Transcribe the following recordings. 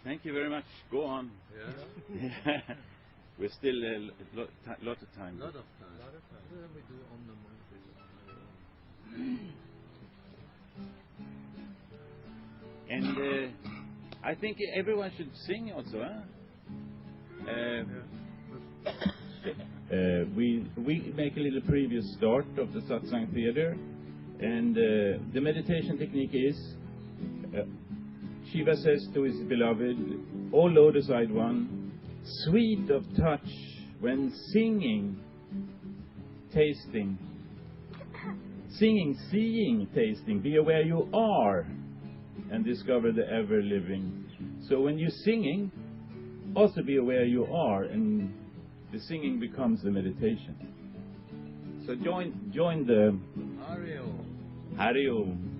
Thank you very much. Go on. Yeah. We're still lot of time. Lot of time. Then we do Om Namo And I think everyone should sing also, huh? We make a little previous start of the Satsang Theater, and the meditation technique is Shiva says to his beloved, O Lord aside one, sweet of touch when singing, tasting, singing, seeing, tasting, be aware you are and discover the ever-living. So when you're singing, also be aware you are, and the singing becomes the meditation. So join the Hari-Om.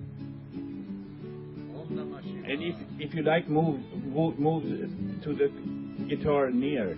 And if you like, move to the guitar near.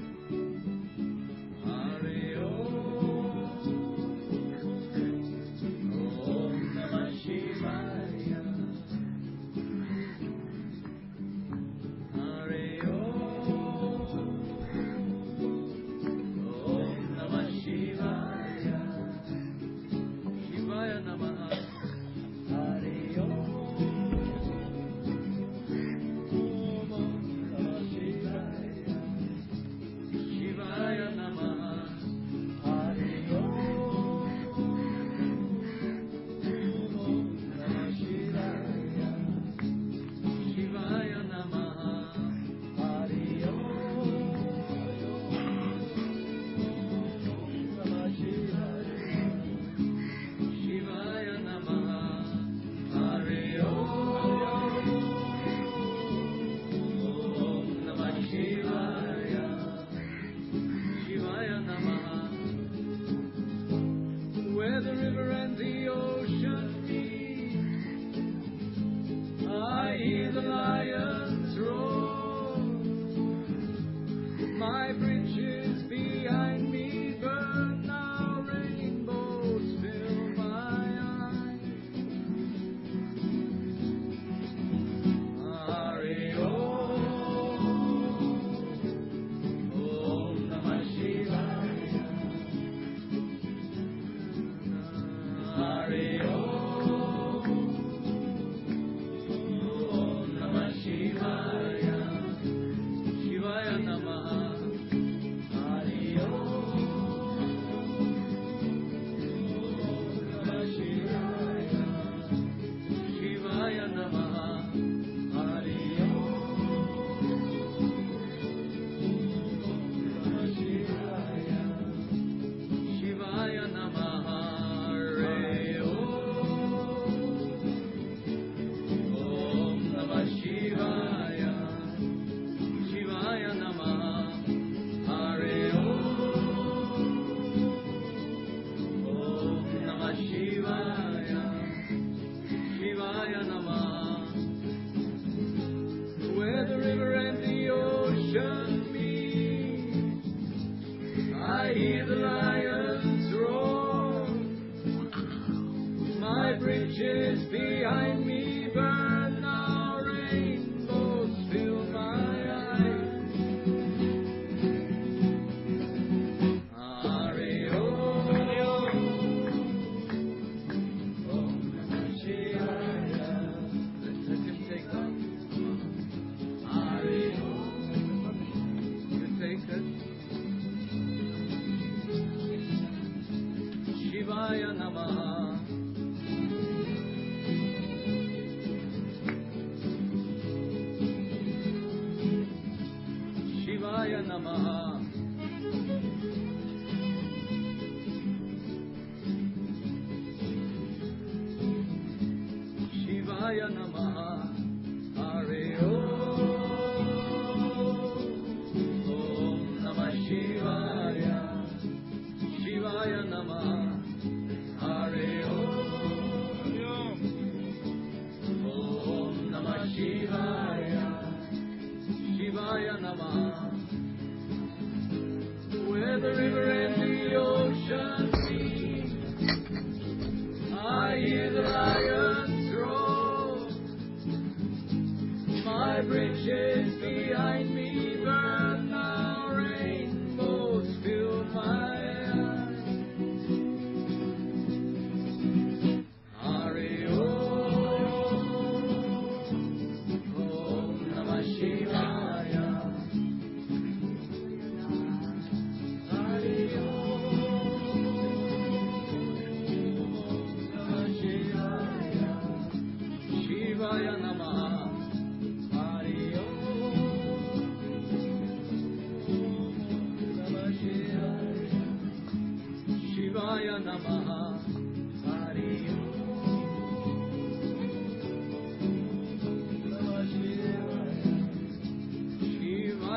bridges behind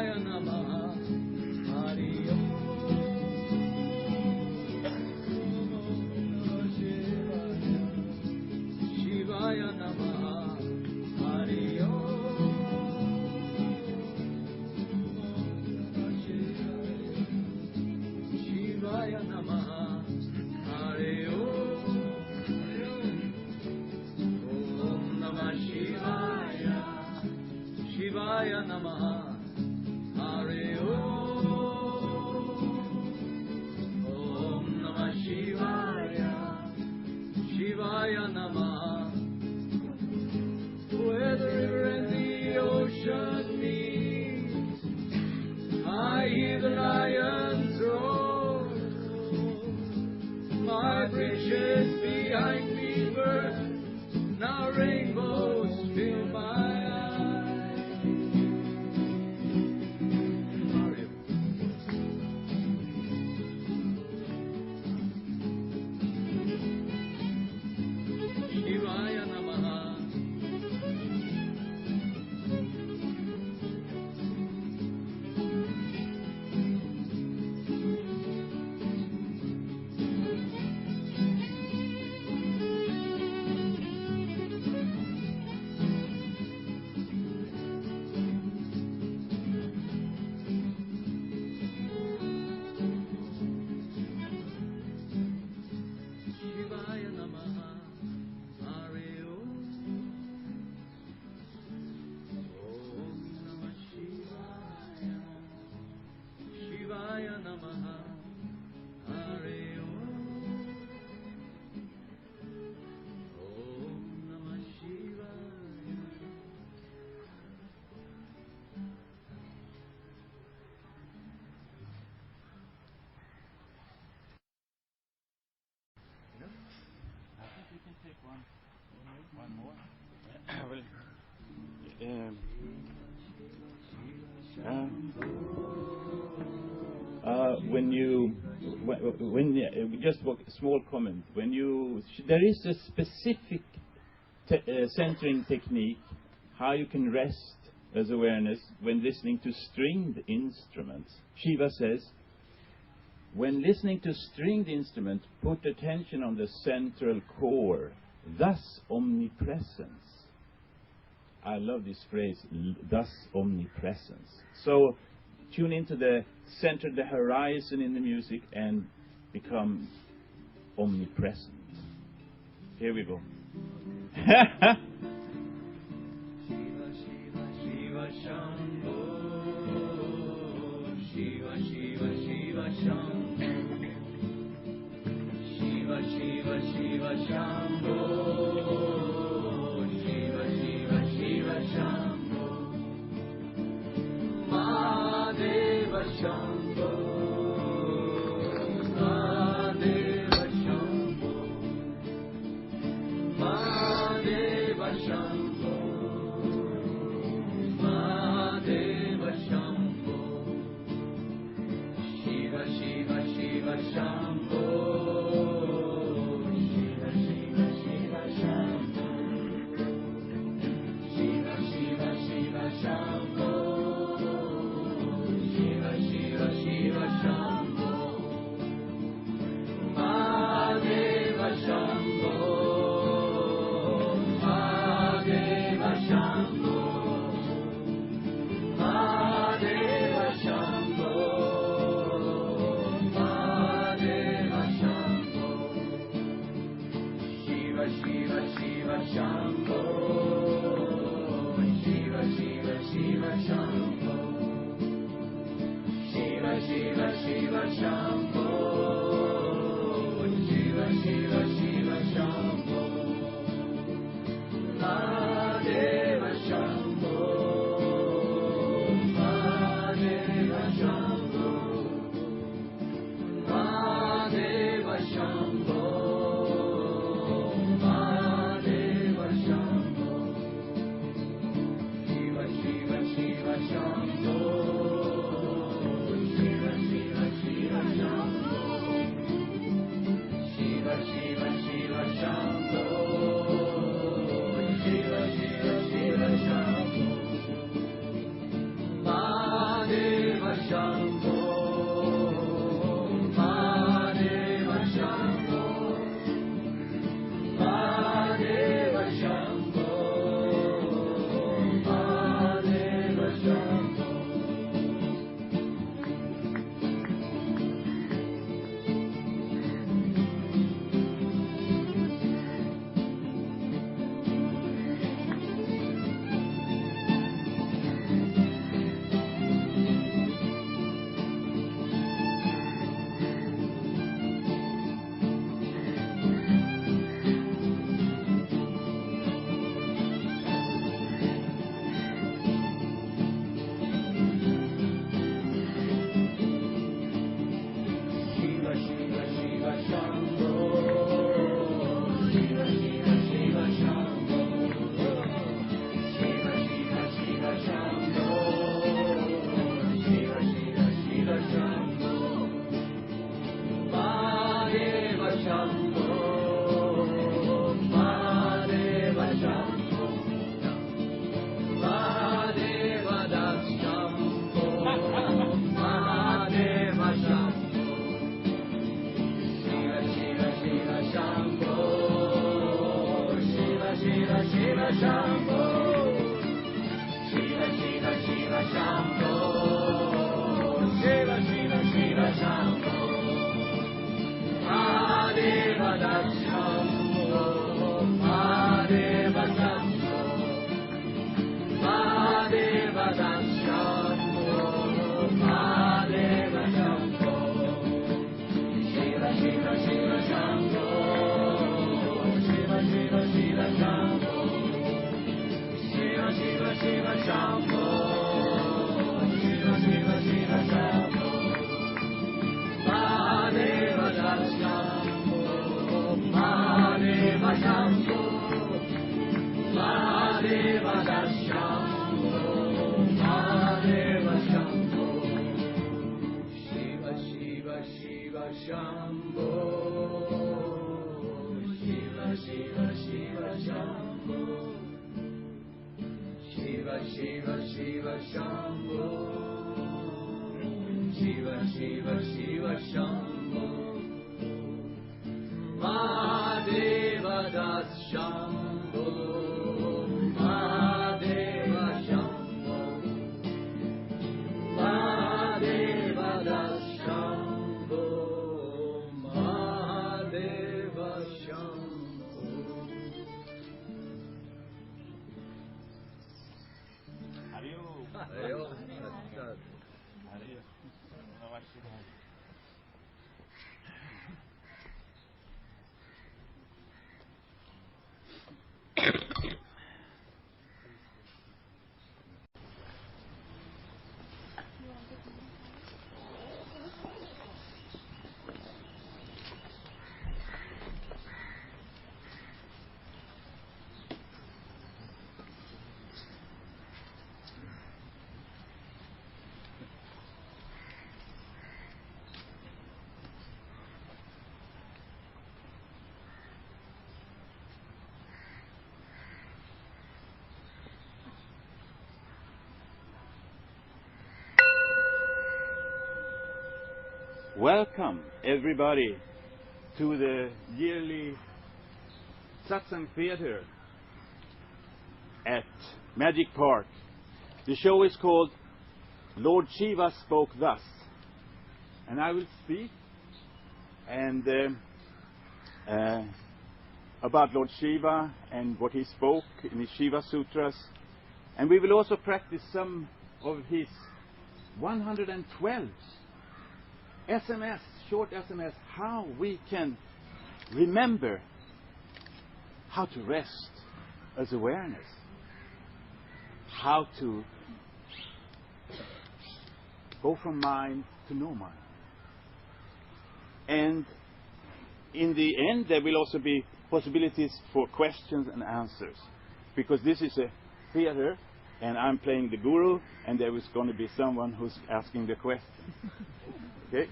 Shivaya Namaha. Hari Om. Shivaya Namaha. Hari Om. Shivaya Namaha. Hari Om. Om Namah Shivaya. Shivaya Namaha. Hari Om. Om Namah Shivaya. Shivaya Namaha. Where the river and the ocean meet, I hear the lions roar. My bridges behind me burn. Now rainbows fill my eyes. Shivaya Namaha. Shivaya Namaha. Hari Om. Om Namah Shivaya. Shivaya Namaha. Hari Om. Om Namah Shivaya. I think we can take one more. When just a small comment. When you there is a specific centering technique how you can rest as awareness when listening to stringed instruments. Shiva says, when listening to stringed instruments, put attention on the central core, thus omnipresence. I love this phrase, thus omnipresence. So tune into the center, the horizon in the music, and become omnipresent. Here we go. Shiva Shiva Shiva Shambho. Shiva Shiva Shiva Shambho. Shiva Shiva Shiva Shambho. Shiva Shiva Shiva Shambho. Mahadeva Shambho. Mahadeva Shambho. Mahadeva Shambho. Mahadeva Shambho. Shiva Shiva Shiva Shambho. Shiva Shiva Shiva Shambho. Shiva Shiva Shiva Shambho. Shiva Shiva Shiva Shambho. Mahadeva Shambho. Mahadeva Shambho. Mahadeva Shambho. Mahadeva Shambho. Shiva Shiva Shiva Shambho. Shiva Shiva Shiva Shambho. Shiva Shiva Shiva Shambho. Shiva Shiva Shiva Shambho. Mahadeva Shambho. Mahadeva Shambho. Mahadeva Shambho. Mahadeva Shambho. Shiva Shiva Shiva Shambho. Shiva Shiva Shiva Shambho. Shiva Shiva Shambho Mahadevadas Shambho Mahadeva Shambho Mahadevadas Shambho Mahadeva Shambho. Hariyo. Welcome, everybody, to the yearly SATSANG Theater at MAGICpark. The show is called Lord Shiva Spoke Thus. And I will speak and about Lord Shiva and what he spoke in his Shiva Sutras. And we will also practice some of his 112 SMS, short SMS, how we can remember how to rest as awareness, how to go from mind to no mind. And in the end, there will also be possibilities for questions and answers, because this is a theater and I'm playing the guru, and there is going to be someone who's asking the question. Okay?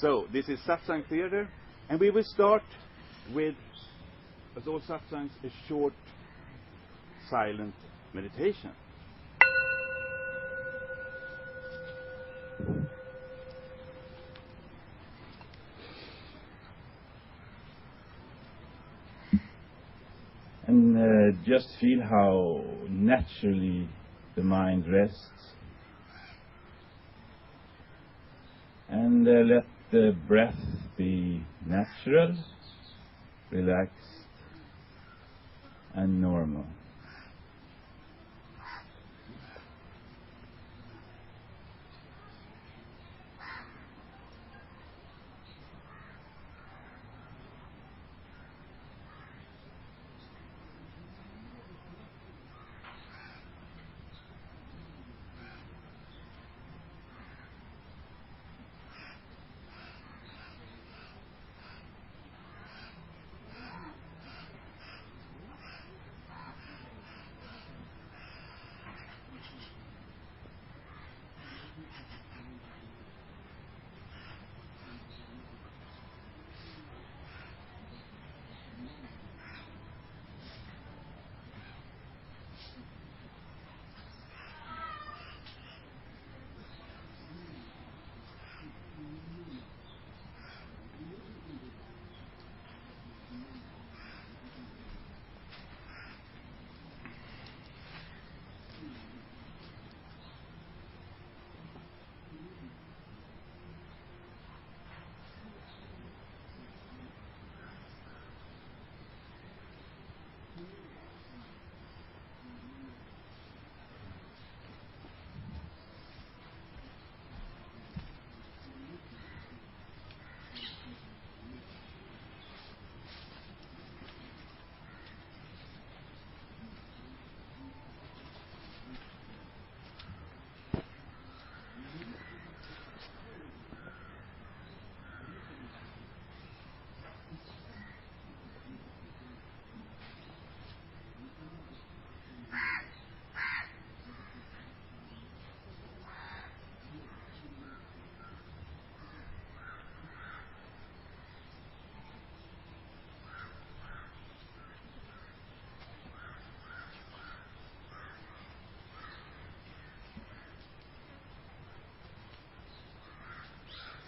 So, this is SATSANG Theater, and we will start with, as all satsangs, a short silent meditation. And just feel how naturally the mind rests. And let the breath be natural, relaxed, and normal.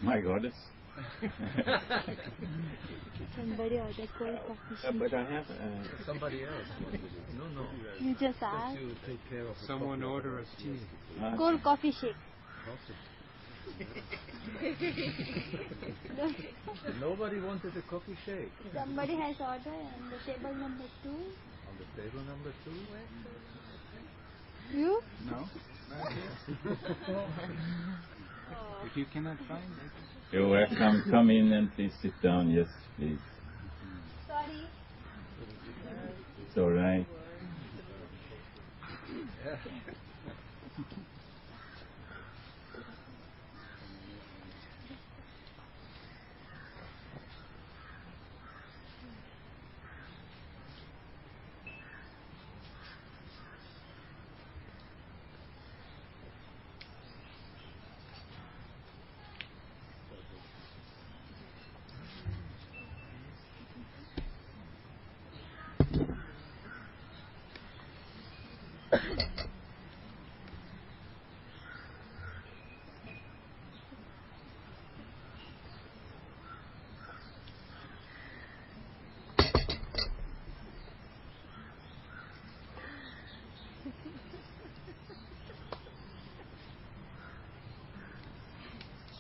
My goddess. Somebody ordered cold coffee shake. But I have... Somebody else. No. You just asked. You take care of Someone order a tea. Cold coffee shake. Nobody wanted a coffee shake. Somebody has ordered on the table number 2. On the table number 2? You? No? If you cannot find it. You're welcome. Come in and please sit down. Yes, please. Sorry. It's all right.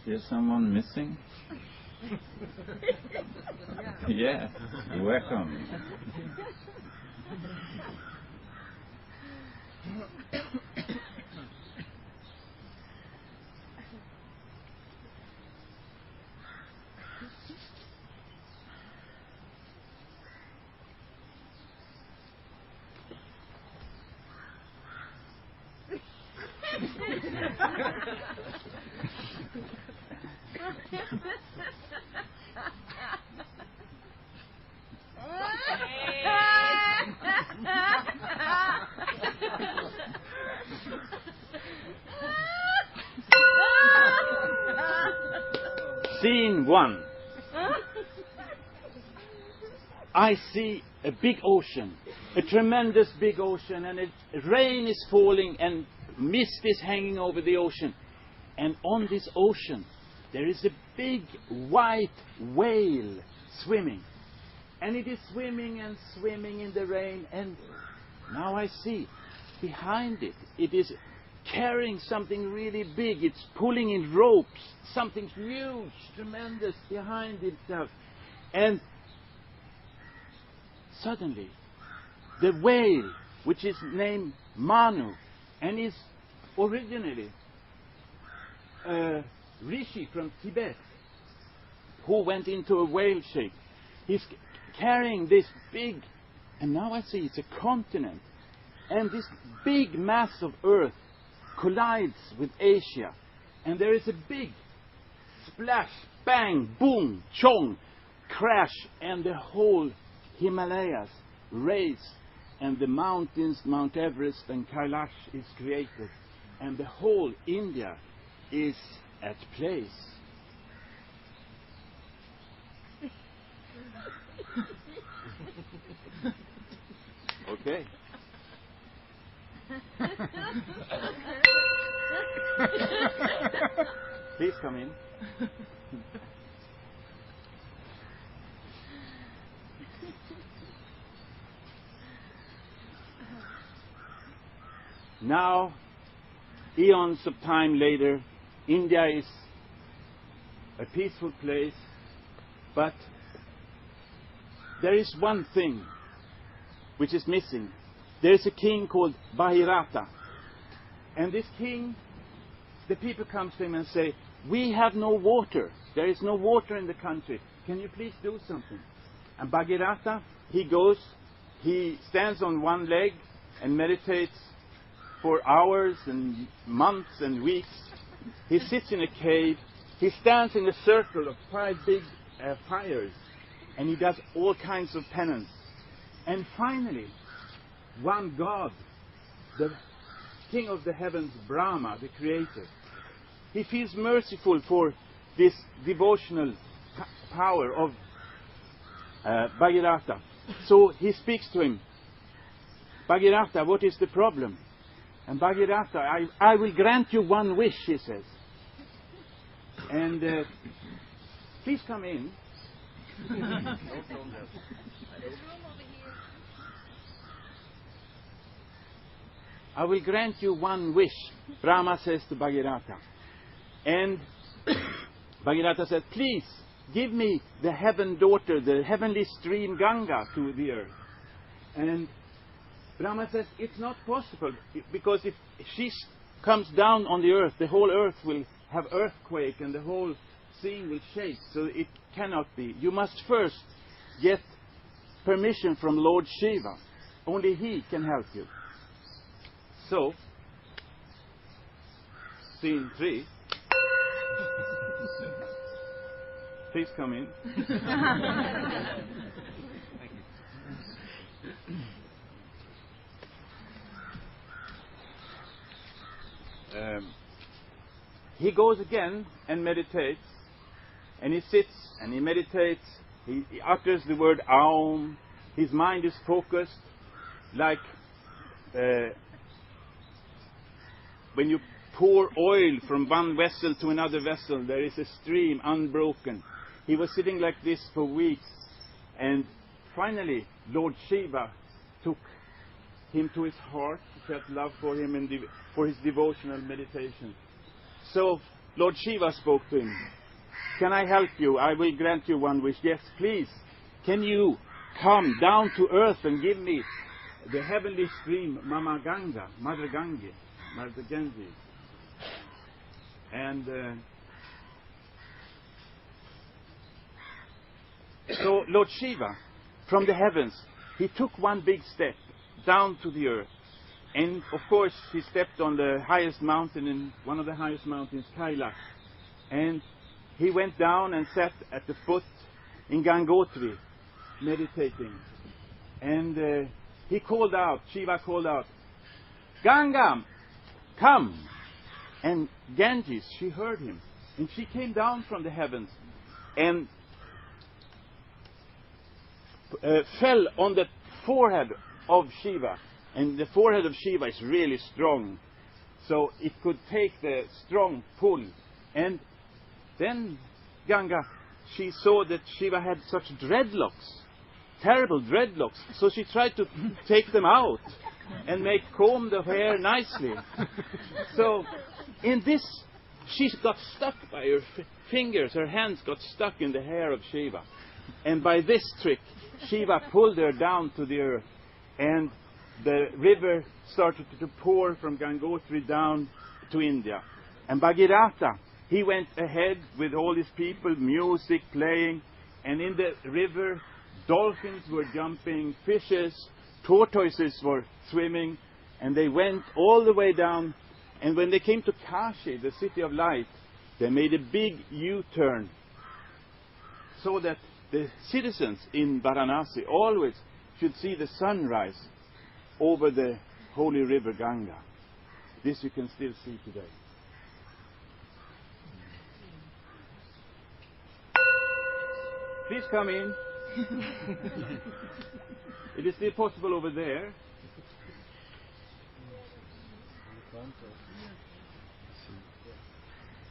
Is someone missing? Yes, welcome. Scene 1. I see a big ocean, a tremendous big ocean, and rain is falling and mist is hanging over the ocean. And on this ocean there is a big white whale swimming. And it is swimming and swimming in the rain, and now I see behind it, it is carrying something really big. It's pulling in ropes, something huge, tremendous behind itself. And suddenly, the whale, which is named Manu, and is originally a rishi from Tibet, who went into a whale shape. He's carrying this big, and now I see it's a continent, and this big mass of earth collides with Asia, and there is a big splash, bang, boom, chong, crash, and the whole Himalayas raise, and the mountains, Mount Everest and Kailash is created, and the whole India is at place. Okay. Please come in. Now, eons of time later, India is a peaceful place, but there is one thing which is missing. There is a king called Bhairata. And this king, the people come to him and say, "We have no water. There is no water in the country. Can you please do something?" And Bhairata, he goes, he stands on one leg and meditates for hours and months and weeks. He sits in a cave. He stands in a circle of 5 big fires. And he does all kinds of penance. And finally, one God, the King of the heavens, Brahma, the Creator, he feels merciful for this devotional power of Bhairata. So he speaks to him. "Bhairata, what is the problem?" And Bhairata, I will grant you one wish, he says. And please come in. I will grant you one wish, Brahma says to Bhagirata. And Bhagirata said, please give me the heaven daughter, the heavenly stream Ganga to the earth. And Brahma says, it's not possible, because if she comes down on the earth, the whole earth will have earthquake and the whole scene will shake, so it cannot be. You must first get permission from Lord Shiva. Only he can help you. So, scene 3. Please come in. He goes again and meditates, and he sits and he meditates. He utters the word Aum. His mind is focused, like when you pour oil from one vessel to another vessel, there is a stream unbroken. He was sitting like this for weeks, and finally Lord Shiva took him to his heart, felt love for him and for his devotional meditation. So Lord Shiva spoke to him. Can I help you? I will grant you one wish. Yes, please. Can you come down to earth and give me the heavenly stream, Mama Ganga, Mother Gange, Mother Gange? And so Lord Shiva, from the heavens, he took one big step down to the earth. And of course, he stepped on the highest mountain, in one of the highest mountains, Kailash. And he went down and sat at the foot in Gangotri, meditating. And he called out, Shiva called out, Ganga, come! And Ganges, she heard him. And she came down from the heavens and fell on the forehead of Shiva. And the forehead of Shiva is really strong, so it could take the strong pull. And then Ganga, she saw that Shiva had such dreadlocks, terrible dreadlocks, so she tried to take them out and comb the hair nicely. So in this, she got stuck by her fingers, her hands got stuck in the hair of Shiva. And by this trick, Shiva pulled her down to the earth, and the river started to pour from Gangotri down to India. And Bhagirata, he went ahead with all his people, music playing, and in the river, dolphins were jumping, fishes, tortoises were swimming, and they went all the way down. And when they came to Kashi, the city of light, they made a big U-turn, so that the citizens in Varanasi always should see the sunrise over the holy river Ganga. This you can still see today. Please come in. It is still possible over there.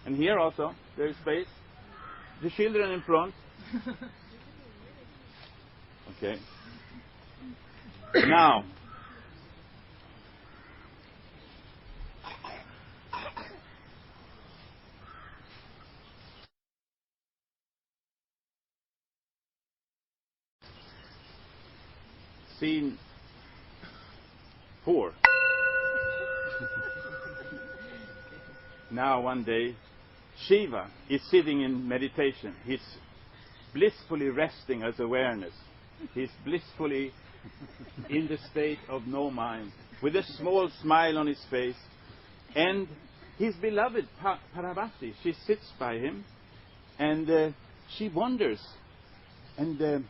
And here also, there is space. The children in front. Okay. Now, scene 4. Now one day, Shiva is sitting in meditation. He's blissfully resting as awareness. He's blissfully in the state of no mind, with a small smile on his face. And his beloved Parvati, she sits by him, and she wonders. And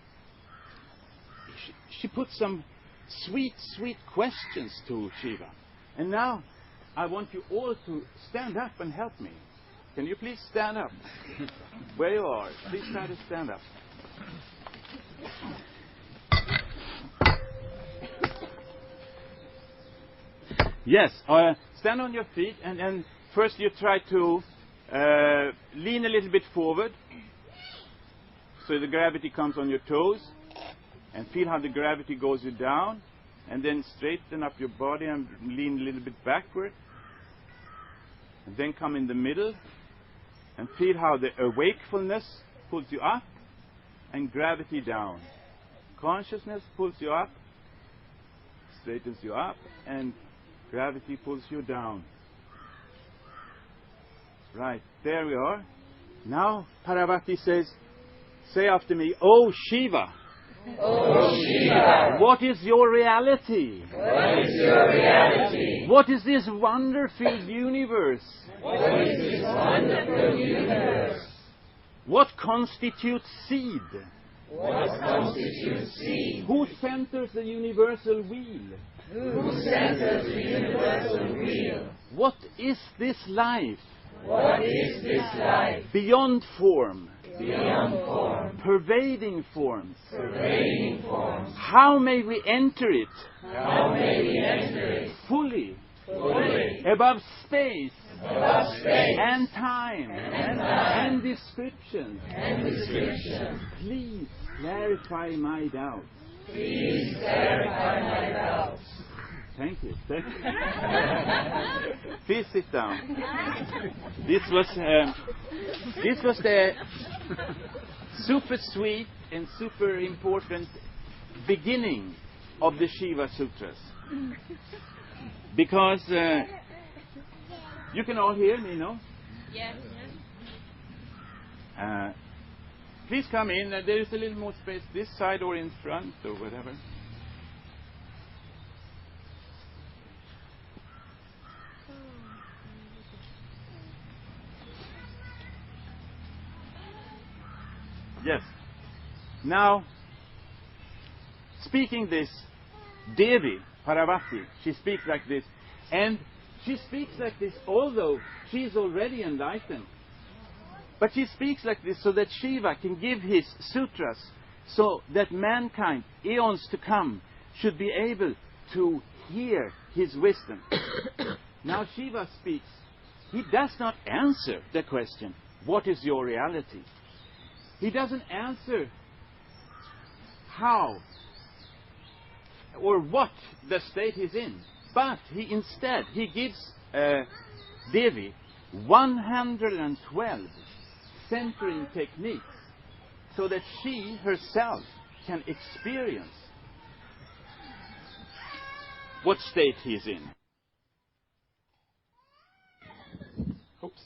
she puts some sweet, sweet questions to Shiva. And now, I want you all to stand up and help me. Can you please stand up? Where you are, please try to stand up. Yes, stand on your feet, and first you try to Lean a little bit forward, so the gravity comes on your toes, and feel how the gravity goes you down, and then straighten up your body and lean a little bit backward, and then come in the middle, and feel how the awakefulness pulls you up, and gravity down. Consciousness pulls you up, straightens you up, and gravity pulls you down. Right, there we are. Now Parvati says, say after me, "Oh Shiva, Oh Shiva, what is your reality? what is your reality? What is this wonder-filled universe? What is this wonderful universe? What constitutes seed? What constitutes seed? Who centers the universal wheel? Who centers the universal wheel? What is this life? What is this life? Beyond form, Beyond form, pervading forms. pervading forms. How may we enter it How may we enter it fully, fully, above space above space and time and description? and description? Please clarify my doubts." Please clarify my doubts. Thank you. Thank you. Please sit down. This was the super sweet and super important beginning of the Shiva Sutras. Because you can all hear me, no? Yes. Please come in. There is a little more space this side or in front or whatever. Yes. Now, speaking this, Devi, Parvati, she speaks like this. And she speaks like this although she is already enlightened. But she speaks like this so that Shiva can give his sutras, so that mankind, eons to come, should be able to hear his wisdom. Now Shiva speaks. He does not answer the question, what is your reality? He doesn't answer how or what the state he's in. But he gives Devi 112 centering techniques so that she herself can experience what state he's in. Oops.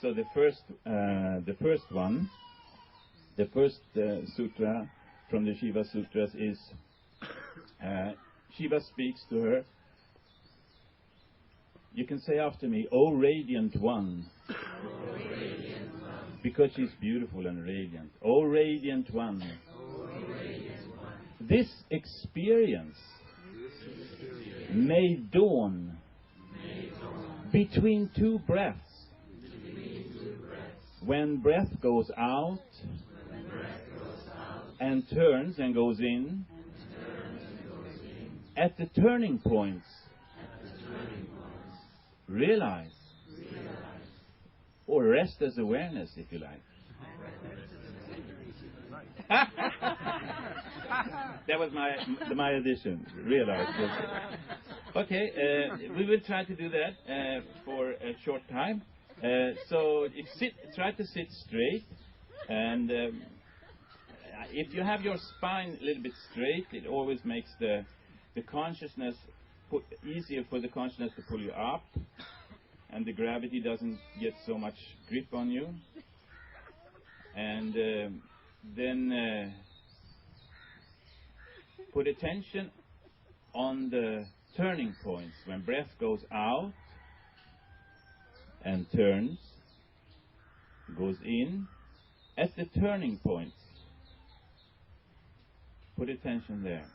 So the first sutra from the Shiva Sutras is Shiva speaks to her. You can say after me, "O radiant one," because she's beautiful and radiant. "O radiant one, this experience may dawn between two breaths. When breath goes out and turns and goes in, at the turning points, realize, or rest as awareness, if you like." That was my addition. Realize. Okay, we will try to do that for a short time. So try to sit straight, and if you have your spine a little bit straight, it always makes the consciousness easier for the consciousness to pull you up, and the gravity doesn't get so much grip on you. And then put attention on the turning points. When breath goes out and turns, goes in, at the turning points, put attention there.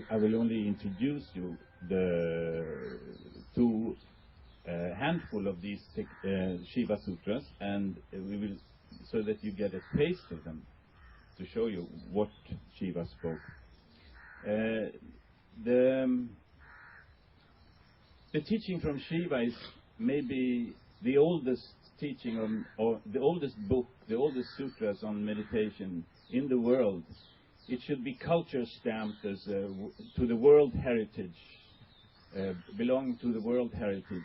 I will only introduce you the two handful of these Shiva Sutras, and we will, so that you get a taste of them, to show you what Shiva spoke. The teaching from Shiva is maybe the oldest teaching on, or the oldest book, the oldest sutras on meditation in the world. It should be culture stamped as to the world heritage, belong to the world heritage,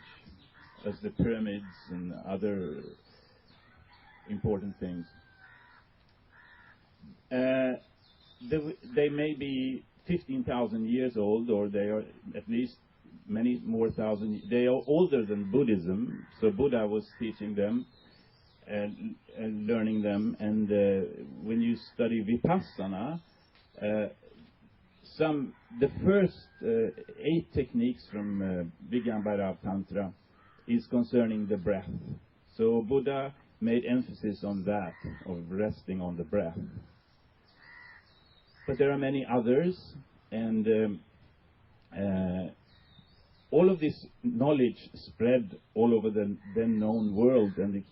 as the pyramids and other important things. They may be 15,000 years old, or they are at least many more thousand. They are older than Buddhism, so Buddha was teaching them and learning them. And when you study Vipassana, the first 8 techniques from VIGHYAN BHAIRAV Tantra is concerning the breath. So Buddha made emphasis on that, of resting on the breath. But there are many others, and all of this knowledge spread all over the then known world, and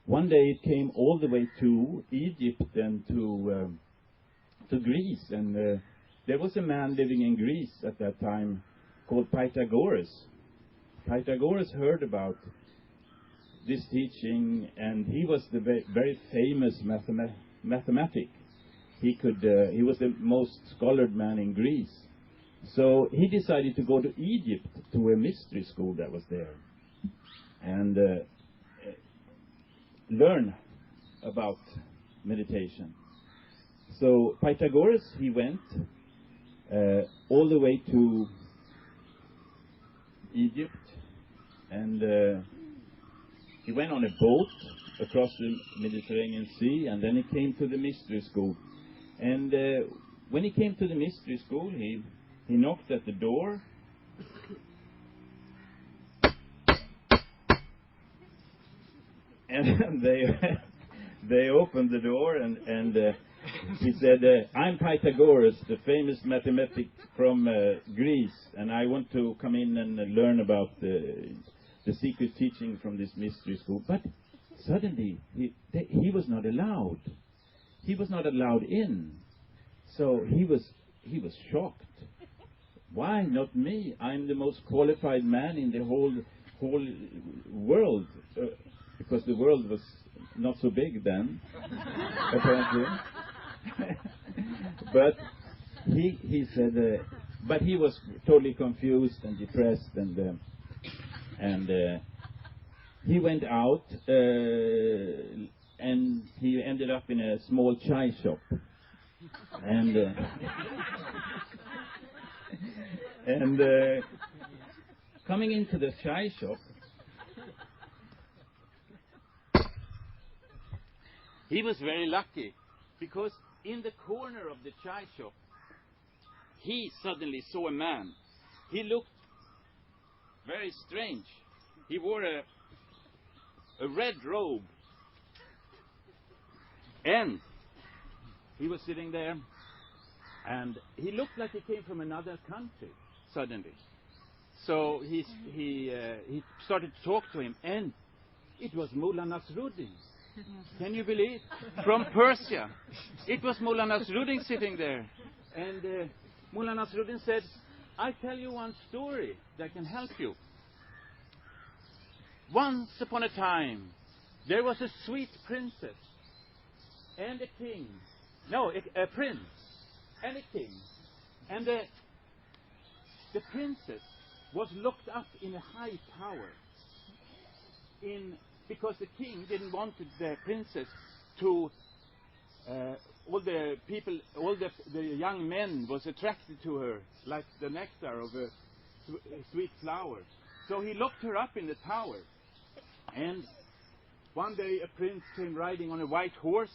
one day it came all the way to Egypt and to Greece, and there was a man living in Greece at that time called Pythagoras. Pythagoras heard about this teaching, and he was the very famous mathematic. He was the most scholared man in Greece. So he decided to go to Egypt, to a mystery school that was there, and learn about meditation. So Pythagoras, he went all the way to Egypt, and he went on a boat across the Mediterranean Sea, and then he came to the mystery school. And when he came to the mystery school, he knocked at the door. And they opened the door, and he said, "I'm Pythagoras, the famous mathematic from Greece, and I want to come in and learn about the secret teaching from this mystery school." But suddenly he was not allowed. He was not allowed in. So he was shocked. Why not me? I'm the most qualified man in the whole world, because the world was not so big then, apparently. But he said, but he was totally confused and depressed, and he went out, and he ended up in a small chai shop, and coming into the chai shop, he was very lucky, because in the corner of the chai shop, he suddenly saw a man. He looked very strange. He wore a red robe, and he was sitting there, and he looked like he came from another country suddenly. So he started to talk to him, and it was Mullah Nasruddin. Can you believe? From Persia. It was Mullah Nasruddin sitting there. And Mullah Nasruddin said, "I tell you one story that can help you. Once upon a time, there was a sweet princess and a king. No, a prince and a king. And the princess was locked up in a high tower because the king didn't want the princess to... all the people, all the young men was attracted to her like the nectar of a sweet flower. So he locked her up in the tower. And one day a prince came riding on a white horse,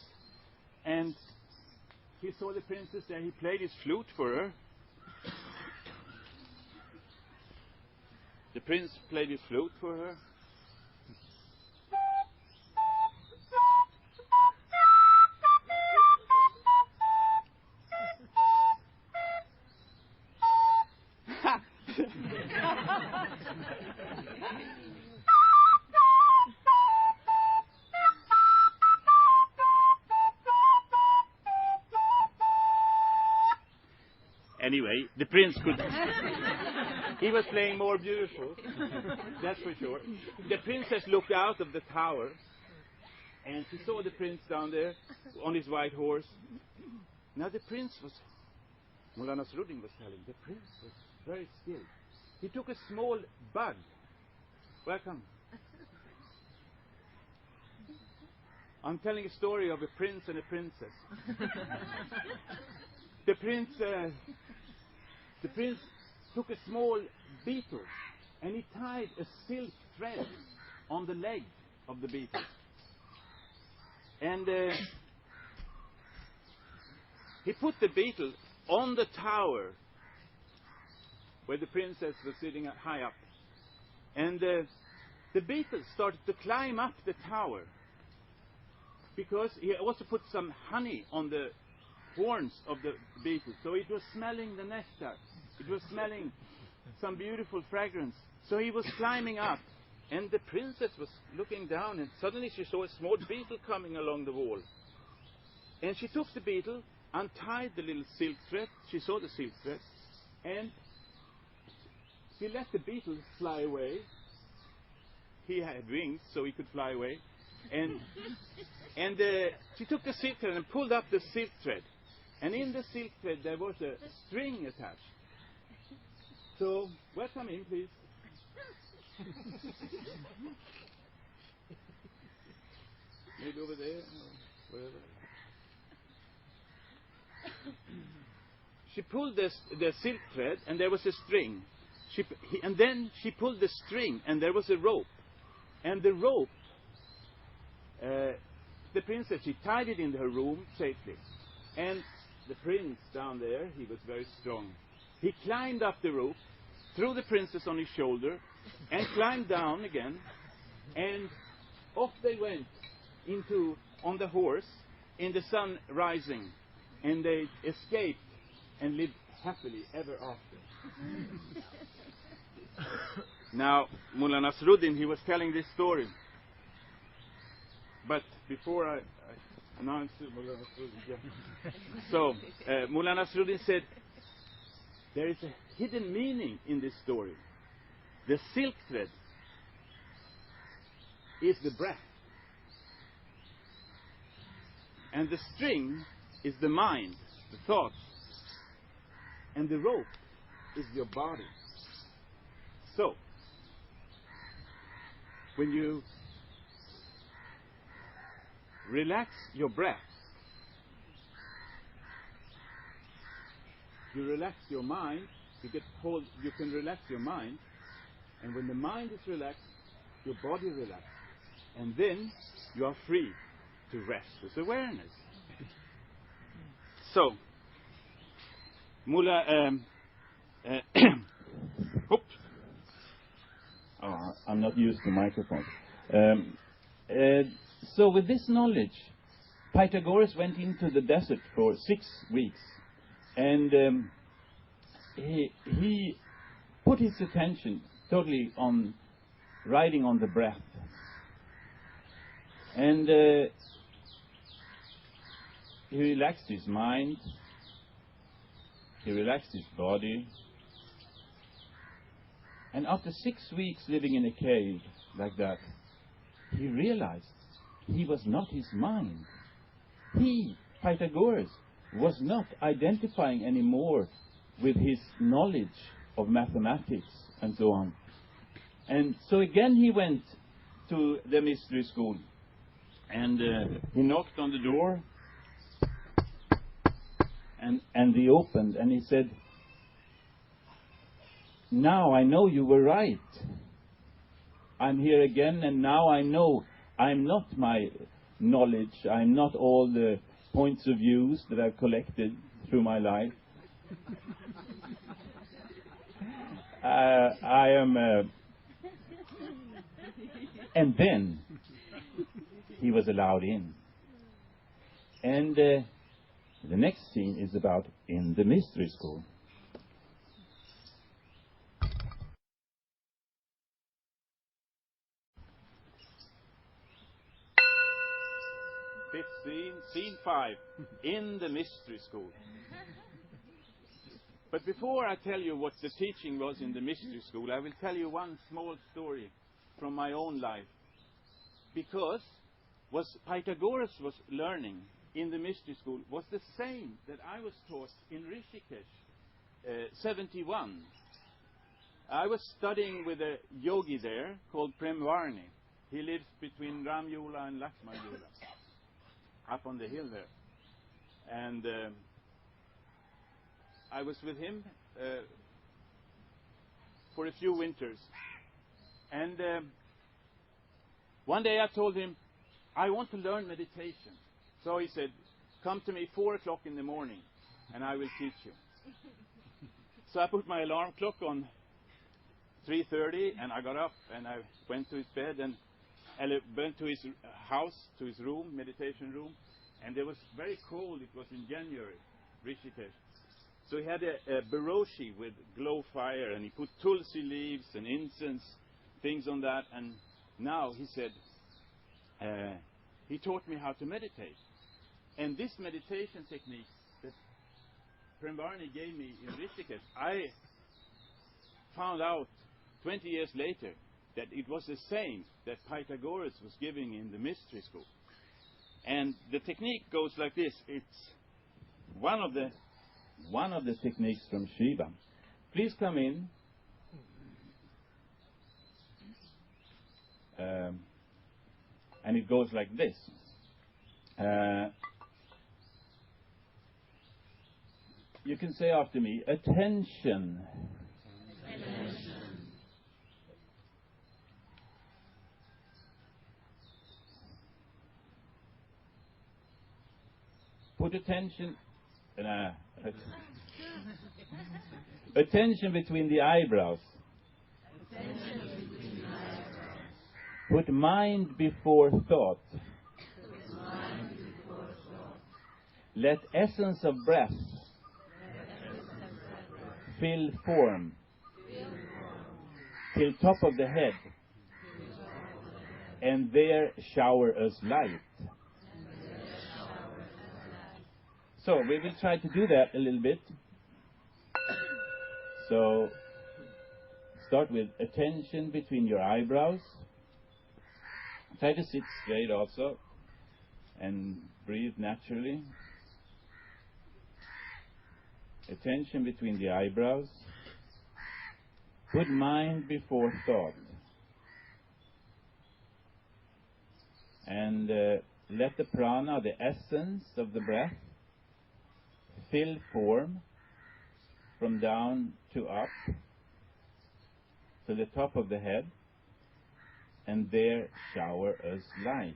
and he saw the princess there. He played his flute for her. The prince played his flute for her. Anyway, the prince could... He was playing more beautiful, that's for sure. The princess looked out of the tower, and she saw the prince down there on his white horse. Now the prince was... Mullah Nasruddin was telling, the prince was very still. He took a small bug. Welcome. I'm telling a story of a prince and a princess. The prince took a small beetle and he tied a silk thread on the leg of the beetle. And he put the beetle on the tower where the princess was sitting high up. And the beetle started to climb up the tower because he also put some honey on the horns of the beetle. So it was smelling the nectar. It was smelling some beautiful fragrance. So he was climbing up. And the princess was looking down, and suddenly she saw a small beetle coming along the wall. And she took the beetle, untied the little silk thread. She saw the silk thread. And she let the beetle fly away. He had wings, so he could fly away. And she took the silk thread and pulled up the silk thread. And in the silk thread there was a string attached. So, welcome in, please. Maybe over there, or wherever. She pulled the silk thread, and there was a string. And then she pulled the string, and there was a rope. And the rope, the princess, she tied it in her room safely. And the prince down there, he was very strong. He climbed up the rope, threw the princess on his shoulder, and climbed down again. And off they went on the horse in the sun rising. And they escaped and lived happily ever after. Now, Mullah Nasruddin, he was telling this story. But before I announce Mullah Nasruddin, so Mullah Nasruddin said, there is a hidden meaning in this story. The silk thread is the breath. And the string is the mind, the thoughts. And the rope is your body. So, when you relax your breath, you relax your mind, you can relax your mind, and when the mind is relaxed, your body relaxes. And then you are free to rest with awareness. So, Mullah, oops. Oh, I'm not used to microphones. So with this knowledge, Pythagoras went into the desert for 6 weeks, and he put his attention totally on riding on the breath. And he relaxed his mind, he relaxed his body. And after 6 weeks living in a cave like that, he realized he was not his mind. He, Pythagoras, was not identifying anymore with his knowledge of mathematics and so on. And so again he went to the mystery school, and he knocked on the door, and he opened, and he said, now I know you were right. I'm here again, and now I know I'm not my knowledge. I'm not all the points of views that I've collected through my life. I am... And then he was allowed in. And the next scene is about in the mystery school. Scene 5, in the mystery school. But before I tell you what the teaching was in the mystery school, I will tell you one small story from my own life. Because what Pythagoras was learning in the mystery school was the same that I was taught in Rishikesh, 71. I was studying with a yogi there called Premvarni. He lives between Ramyula and Lakshmanyula, up on the hill there. And I was with him for a few winters. And one day I told him, I want to learn meditation. So he said, come to me 4 o'clock in the morning and I will teach you. So I put my alarm clock on 3:30 and I got up and I went to his bed and went to his house, to his room, meditation room. And it was very cold. It was in January, Rishikesh. So he had a baroshi with glow fire and he put tulsi leaves and incense, things on that. And now he said, he taught me how to meditate. And this meditation technique that Premvarni gave me in Rishikesh, I found out 20 years later that it was the same that Pythagoras was giving in the mystery school. And the technique goes like this. It's one of the techniques from Shiva. Please come in. And it goes like this. You can say after me, attention. Put attention attention between the eyebrows. Put mind before thought. Let essence of breath fill form till top of the head, and there shower us light. So we will try to do that a little bit. So start with attention between your eyebrows. Try to sit straight also and breathe naturally. Attention between the eyebrows. Put mind before thought. And let the prana, the essence of the breath, fill form from down to up to the top of the head, and there shower us light.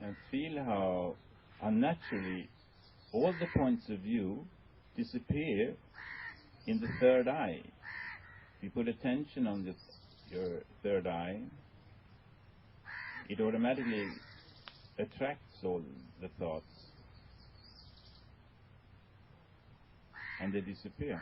And feel how unnaturally all the points of view disappear in the third eye. If you put attention on your third eye, it automatically attracts all the thoughts and they disappear.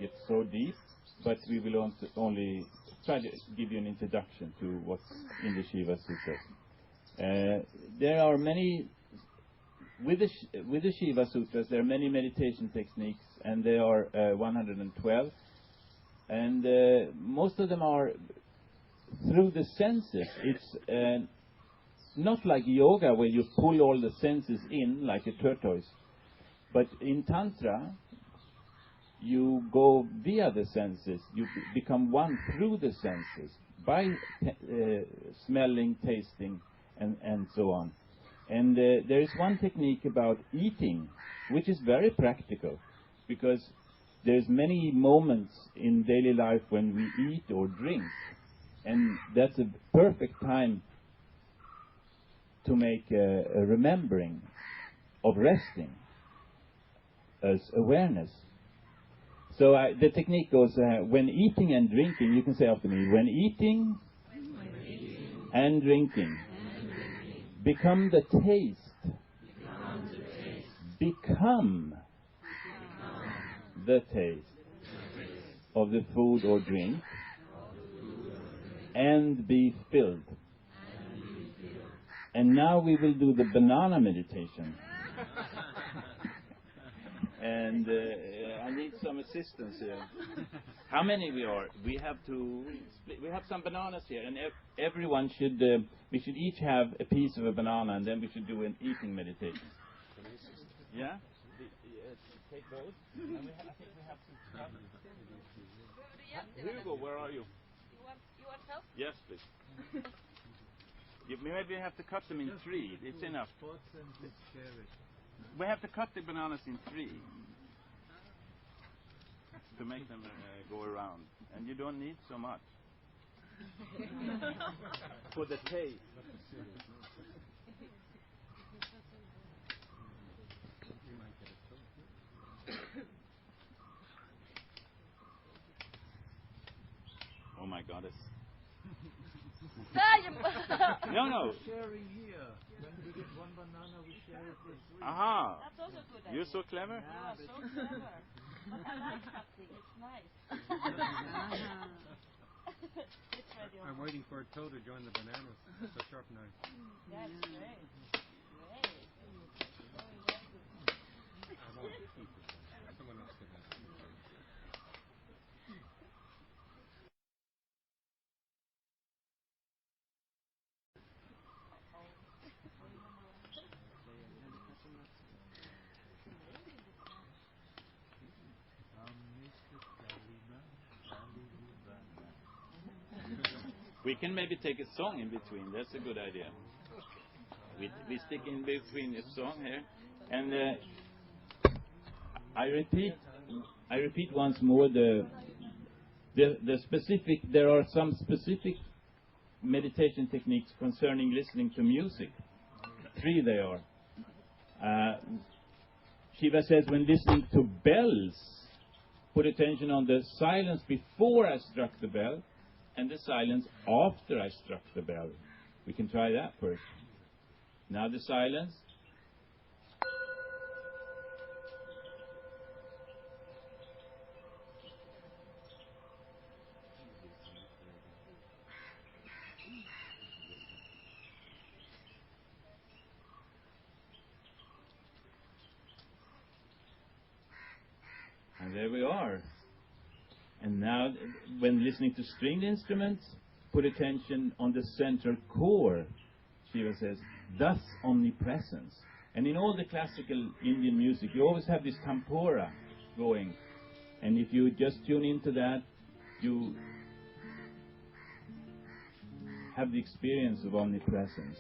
get so deep, but we will only try to give you an introduction to what's in the Shiva Sutras. There are many, with the Shiva Sutras, there are many meditation techniques, and there are 112, and most of them are through the senses. It's not like yoga where you pull all the senses in like a tortoise, but in Tantra you go via the senses. You become one through the senses by smelling, tasting, and so on. And there is one technique about eating, which is very practical, because there's many moments in daily life when we eat or drink, and that's a perfect time to make a remembering of resting as awareness. So the technique goes, when eating and drinking, you can say after me, when eating and drinking, become the taste, become the taste of the food or drink, and be filled. And now we will do the banana meditation. And I need some assistance here. How many we are? We have some bananas here, and everyone should, we should each have a piece of a banana, and then we should do an eating meditation. Yeah? Take those. And I think we have some. Hugo, where are you? You want help? Yes, please. Maybe we have to cut them in three. It's enough. We have to cut the bananas in three to make them go around. And you don't need so much for the taste. Oh my goddess. No. Sharing here. When we get one banana, we share it with three. Aha. That's also a good idea. You're so clever. You are so clever. I like cutting. It's nice. It's ready. I'm waiting for a toe to join the bananas. It's a sharp knife. That's great. Great. I won't keep it. Someone else can have it. We can maybe take a song in between. That's a good idea. We stick in between a song here, and I repeat once more the specific. There are some specific meditation techniques concerning listening to music. 3 they are. Shiva says, when listening to bells, put attention on the silence before I struck the bell and the silence after I struck the bell. We can try that first. Now the silence. And there we are. And now, when listening to stringed instruments, put attention on the central core. Shiva says, thus omnipresence. And in all the classical Indian music, you always have this tampura going. And if you just tune into that, you have the experience of omnipresence.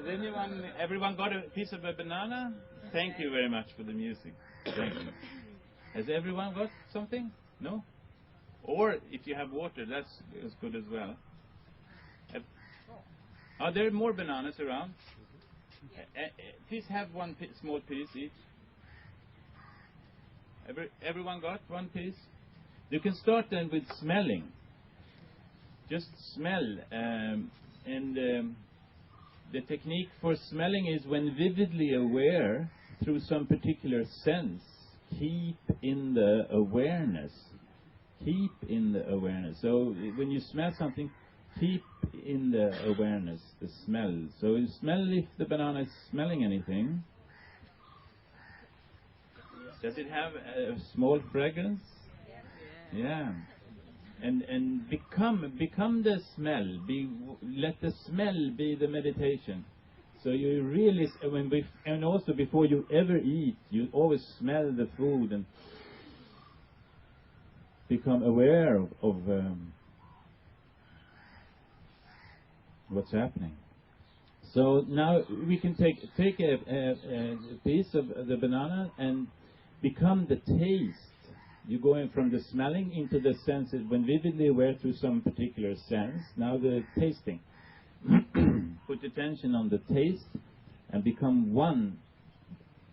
Everyone got a piece of a banana? Thank you very much for the music. Thank you. Has everyone got something? No? Or if you have water, that's as good as well. Are there more bananas around? Please have one small piece each. Everyone got one piece? You can start then with smelling. Just smell. The technique for smelling is when vividly aware through some particular sense, keep in the awareness. Keep in the awareness. So when you smell something, keep in the awareness, the smell. So you smell if the banana is smelling anything. Does it have a small fragrance? Yeah. And become the smell. Let the smell be the meditation. So you really, and also before you ever eat, you always smell the food and become aware of what's happening. So now we can take a piece of the banana and become the taste. You're going from the smelling into the senses, when vividly aware through some particular sense. Now the tasting. Put attention on the taste and become one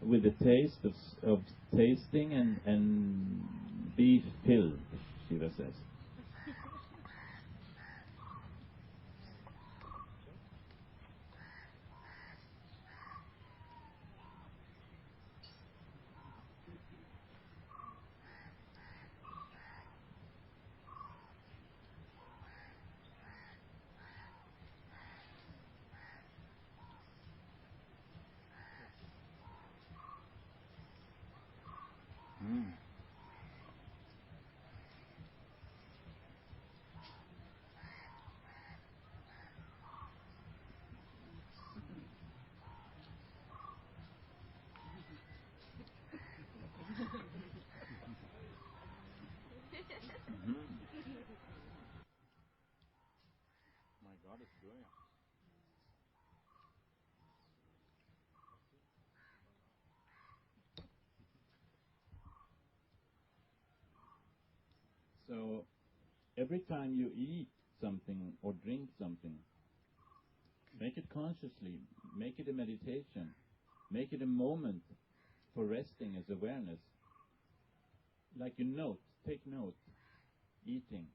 with the taste of tasting and be filled, Shiva says. My God, it's brilliant. So, every time you eat something or drink something, make it consciously, make it a meditation, make it a moment for resting as awareness. Like you note, take note, eating,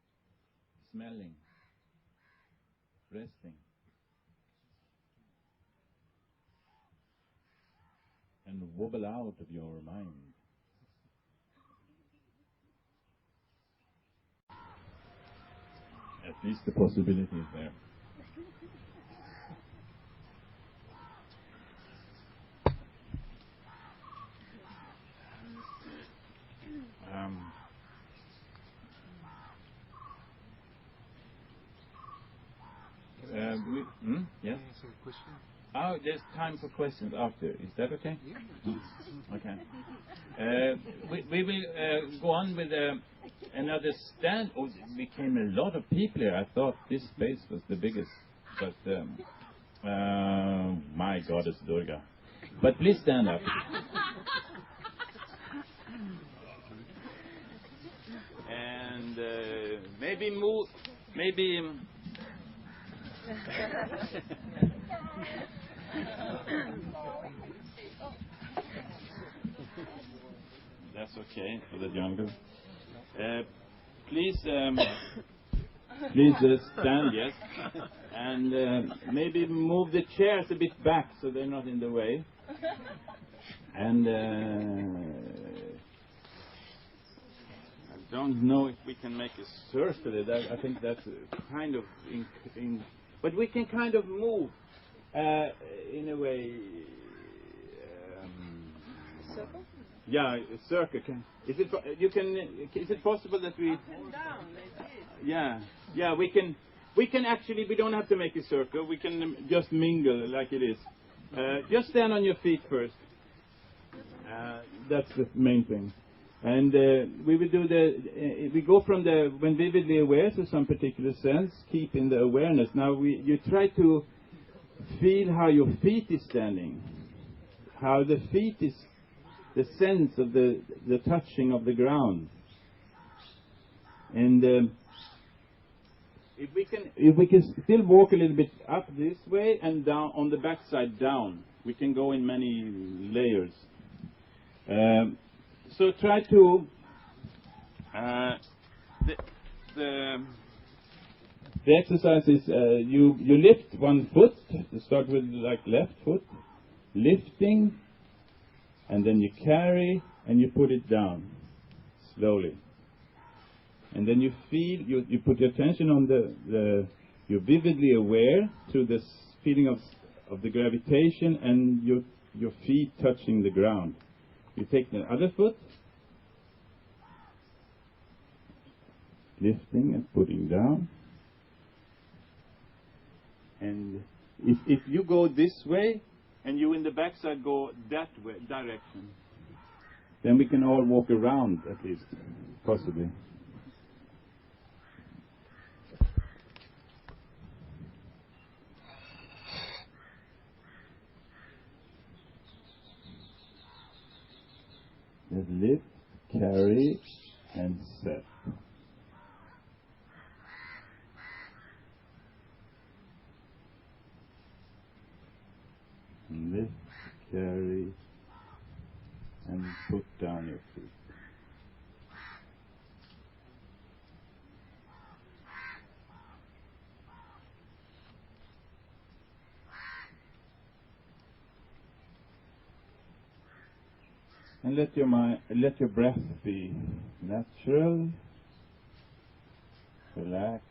smelling, resting. And wobble out of your mind. At least the possibility is there. Yes? Oh, there's time for questions after. Is that okay? Okay. We will go on with another stand. Oh, there became a lot of people here. I thought this space was the biggest. But, my goddess Durga. But please stand up. And maybe move, maybe... That's okay for the jungle. Please stand, yes, and maybe move the chairs a bit back so they're not in the way. And I don't know if we can make a circle. I think that's kind of but we can kind of move in a way. Circle? Yeah, a circle. Is it possible that we? Up and down, like this. Yeah. We can actually. We don't have to make a circle. We can just mingle like it is. Just stand on your feet first. That's the main thing. And we will do we go from when vividly aware to some particular sense, keep in the awareness. Now you try to feel how your feet is standing, how the feet is, the sense of the touching of the ground. And if we can still walk a little bit up this way and down on the back side down, we can go in many layers. So try to the exercise is you lift one foot. You start with like left foot, lifting, and then you carry and you put it down slowly. And then you feel, you put your attention on you're vividly aware to this feeling of the gravitation and your feet touching the ground. You take the other foot, lifting and putting down. And if you go this way and you in the backside go that way, direction, then we can all walk around at least, possibly. Just lift, carry, and set. Lift, carry, and put down your feet. And let your breath be natural, relaxed.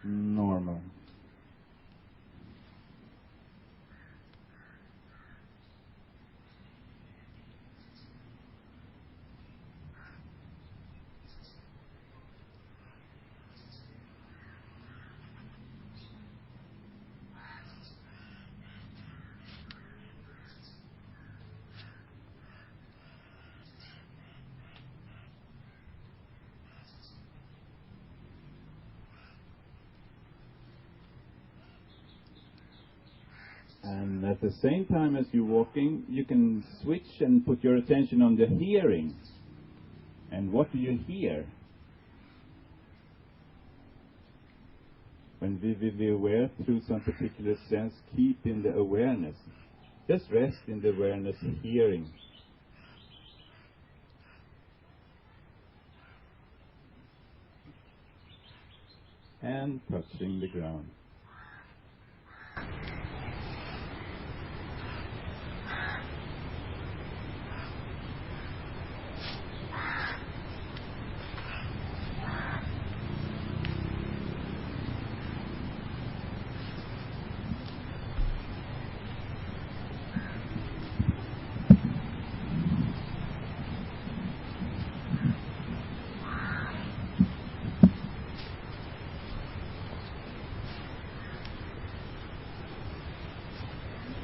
Normal. And at the same time as you're walking, you can switch and put your attention on the hearing. And what do you hear? When vividly aware through some particular sense, keep in the awareness. Just rest in the awareness of hearing. And touching the ground.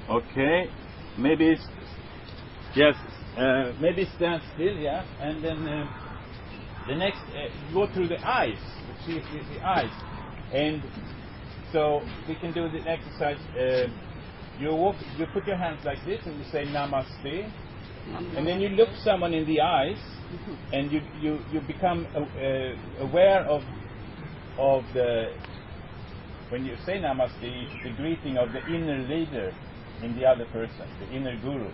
Okay, maybe maybe stand still, yeah, and then the next go through the eyes, see if you see eyes, and so we can do the exercise. You put your hands like this, and you say Namaste, and then you look someone in the eyes, and you become aware of the when you say Namaste, the greeting of the inner leader in the other person, the inner guru,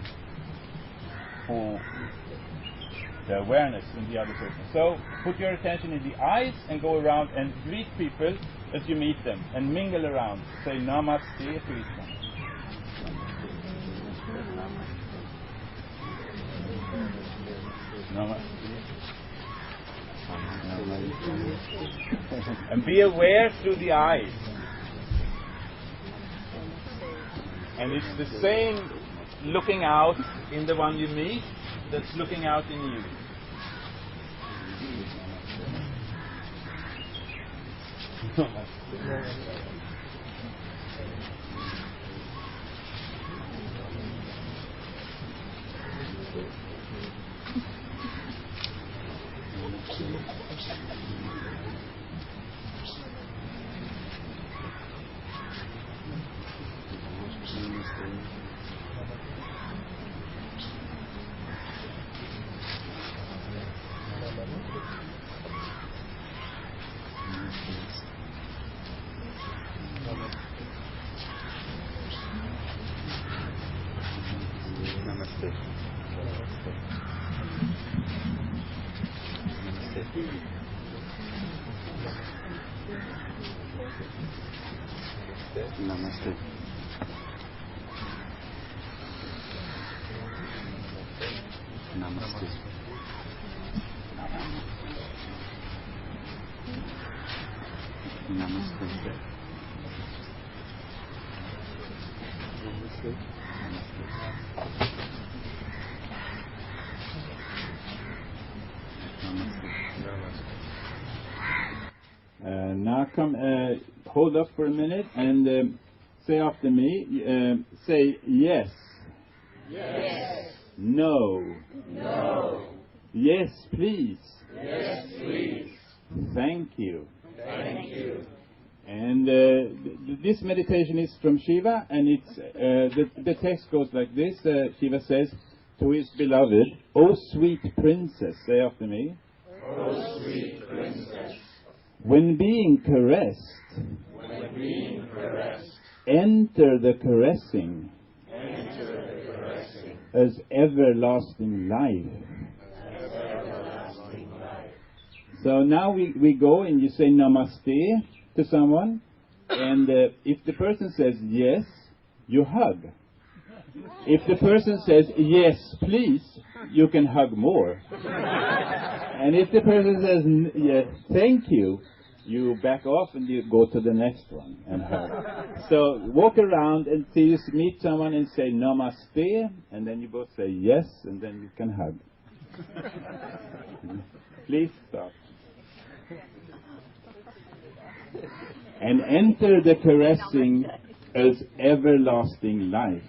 the awareness in the other person. So put your attention in the eyes and go around and greet people as you meet them and mingle around. Say Namaste to each one. Namaste. And be aware through the eyes. And it's the same looking out in the one you meet that's looking out in you. Namaste. Namaste. Namaste. Now come, hold up for a minute and say after me. Say yes. Yes. No. No. Yes, please. Yes, please. Thank you. Thank you. And this meditation is from Shiva, and it's the text goes like this. Shiva says to his beloved, "O sweet princess," say after me. O sweet princess. When being caressed, When being caressed, enter the caressing enter the caressing as everlasting life. as everlasting life. So now we go and you say namaste to someone, and if the person says yes, you hug. If the person says yes, please, you can hug more. And if the person says yes, thank you, you back off and you go to the next one and hug. So walk around until you meet someone and say namaste, and then you both say yes, and then you can hug. Please stop. And enter the caressing as everlasting life.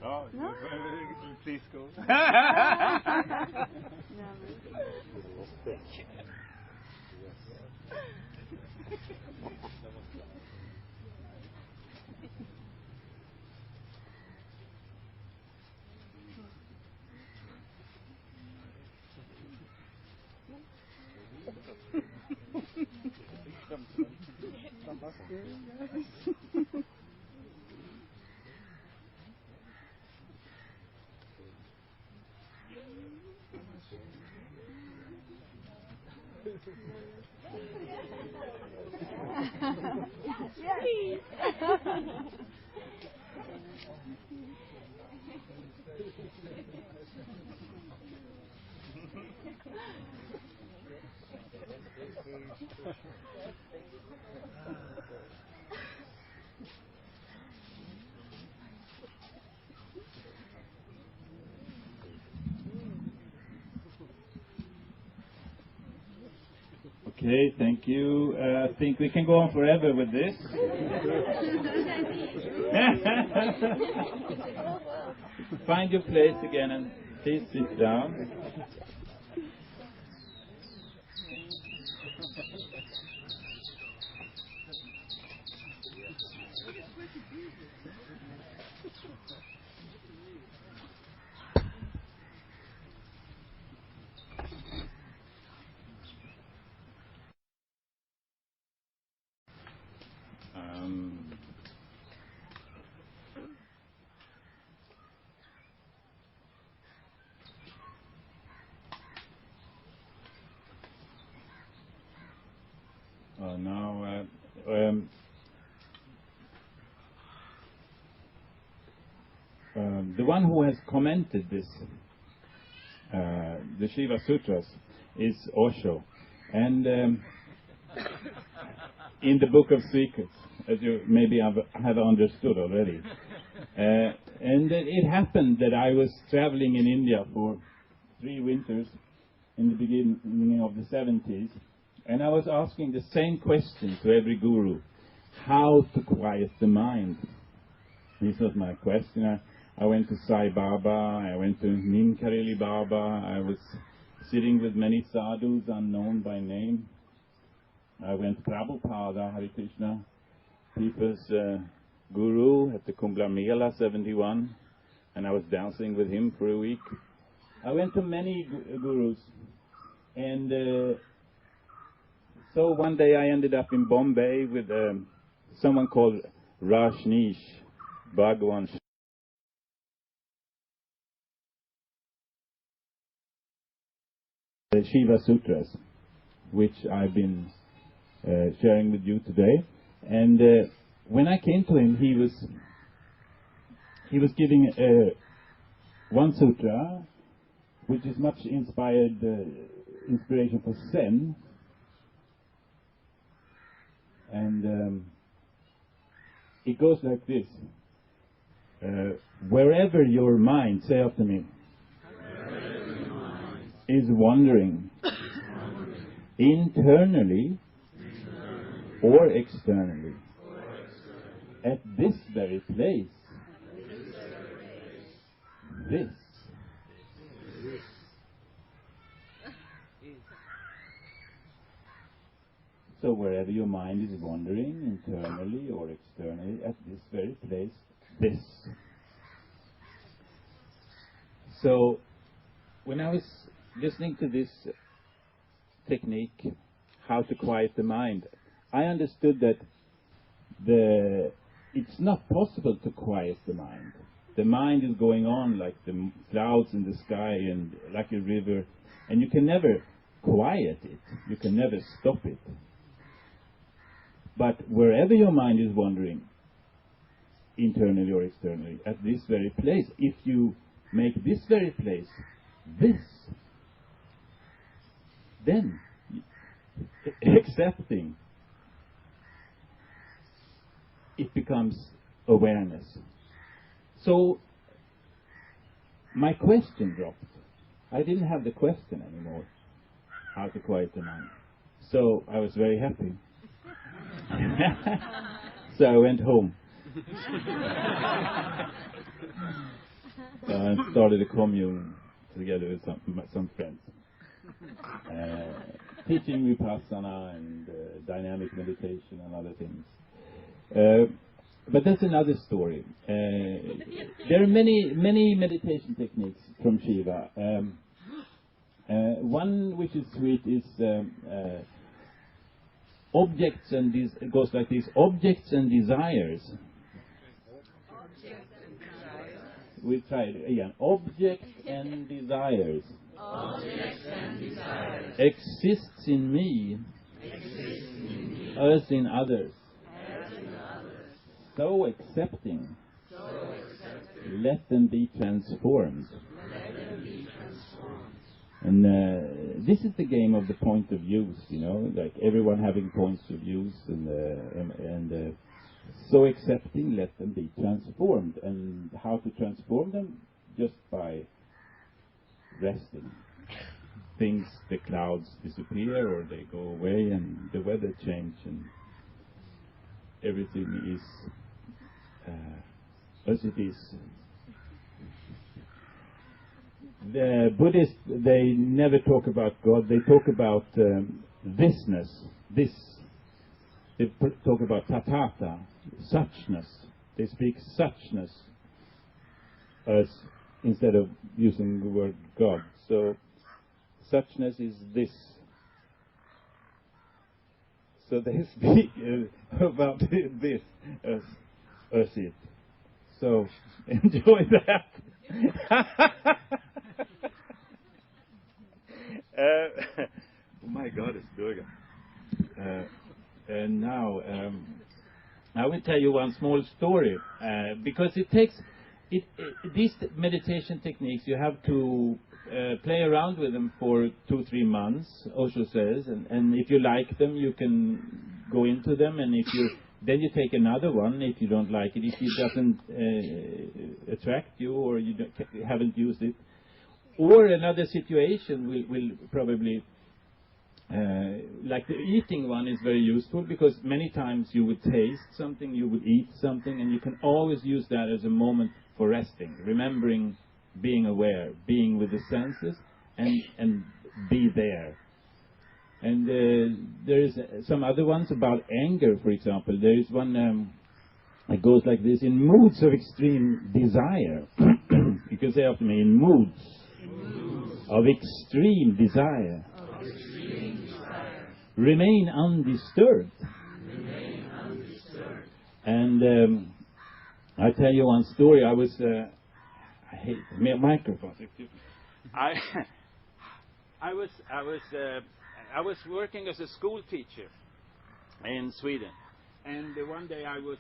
Oh, no? Please go. Okay, thank you. I think we can go on forever with this. Find your place again and please sit down. Now, the one who has commented this, the Shiva Sutras, is Osho, and in the Book of Secrets, as you maybe have understood already. And it happened that I was traveling in India for 3 winters in the beginning of the 70s, and I was asking the same question to every guru: how to quiet the mind? This was my question. I went to Sai Baba, I went to Ninkareli Baba, I was sitting with many sadhus unknown by name. I went to Prabhupada, Hare Krishna, people's guru at the Kumbh Mela 71, and I was dancing with him for a week. I went to many gurus, and so one day I ended up in Bombay with someone called Rajneesh Bhagwan, the Shiva Sutras, which I've been sharing with you today. And when I came to him, he was giving one sutra, which is much inspiration for Zen. And it goes like this: wherever your mind, say after me, is wandering, internally or externally, at this very place, this. So wherever your mind is wandering, internally or externally, at this very place, this. So when I was listening to this technique, how to quiet the mind, I understood that it's not possible to quiet the mind. The mind is going on like the clouds in the sky and like a river, and you can never quiet it. You can never stop it. But wherever your mind is wandering, internally or externally, at this very place, if you make this very place this, then accepting, it becomes awareness. So my question dropped. I didn't have the question anymore, how to quiet the mind. So I was very happy. So I went home and started a commune together with some friends, teaching Vipassana and dynamic meditation and other things. But that's another story. There are many meditation techniques from Shiva. One which is sweet is objects and it goes like this: objects and desires. We try it again. Objects and desires. Objects and desires. Exists in me. As in others. So accepting. Let them be transformed. And this is the game of the point of use, you know, like everyone having points of use, and so accepting, let them be transformed. And how to transform them? Just by resting. Things, the clouds disappear or they go away, and the weather change, and everything is as it is. The Buddhists, they never talk about God. They talk about thisness. This. They talk about tatata, suchness. They speak suchness as instead of using the word God. So suchness is this. So they speak about this as it. So enjoy that. Oh my God, it's Durga. And now I will tell you one small story because it takes these meditation techniques. You have to play around with them for 2-3 months. Osho says, and if you like them, you can go into them, and if you then you take another one if you don't like it. If it doesn't attract you, or you haven't used it. Or another situation will probably, like the eating one is very useful, because many times you would taste something, you would eat something, and you can always use that as a moment for resting, remembering, being aware, being with the senses, and be there. And there is some other ones about anger, for example. There is one that goes like this: in moods of extreme desire. You can say after me: in moods of extreme desire, remain undisturbed. And I tell you one story. I was I hate microphones. I was working as a school teacher in Sweden, and one day it was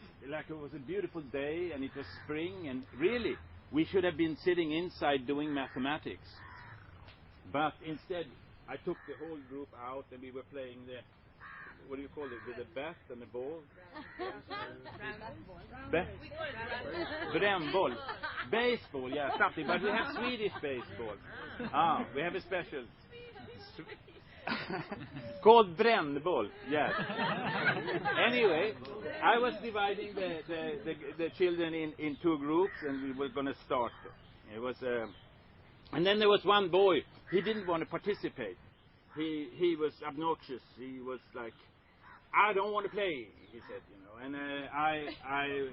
a beautiful day, and it was spring, and really we should have been sitting inside doing mathematics. But instead, I took the whole group out, and we were playing the, what do you call it, with a bat and a ball? Brännboll. Baseball, yeah, something. But we have Swedish baseball. We have a special called brännboll, yes. Anyway, I was dividing the children in 2 groups, and we were going to start. It was and then there was one boy. He didn't want to participate. He was obnoxious. He was like, I don't want to play, he said, you know. And I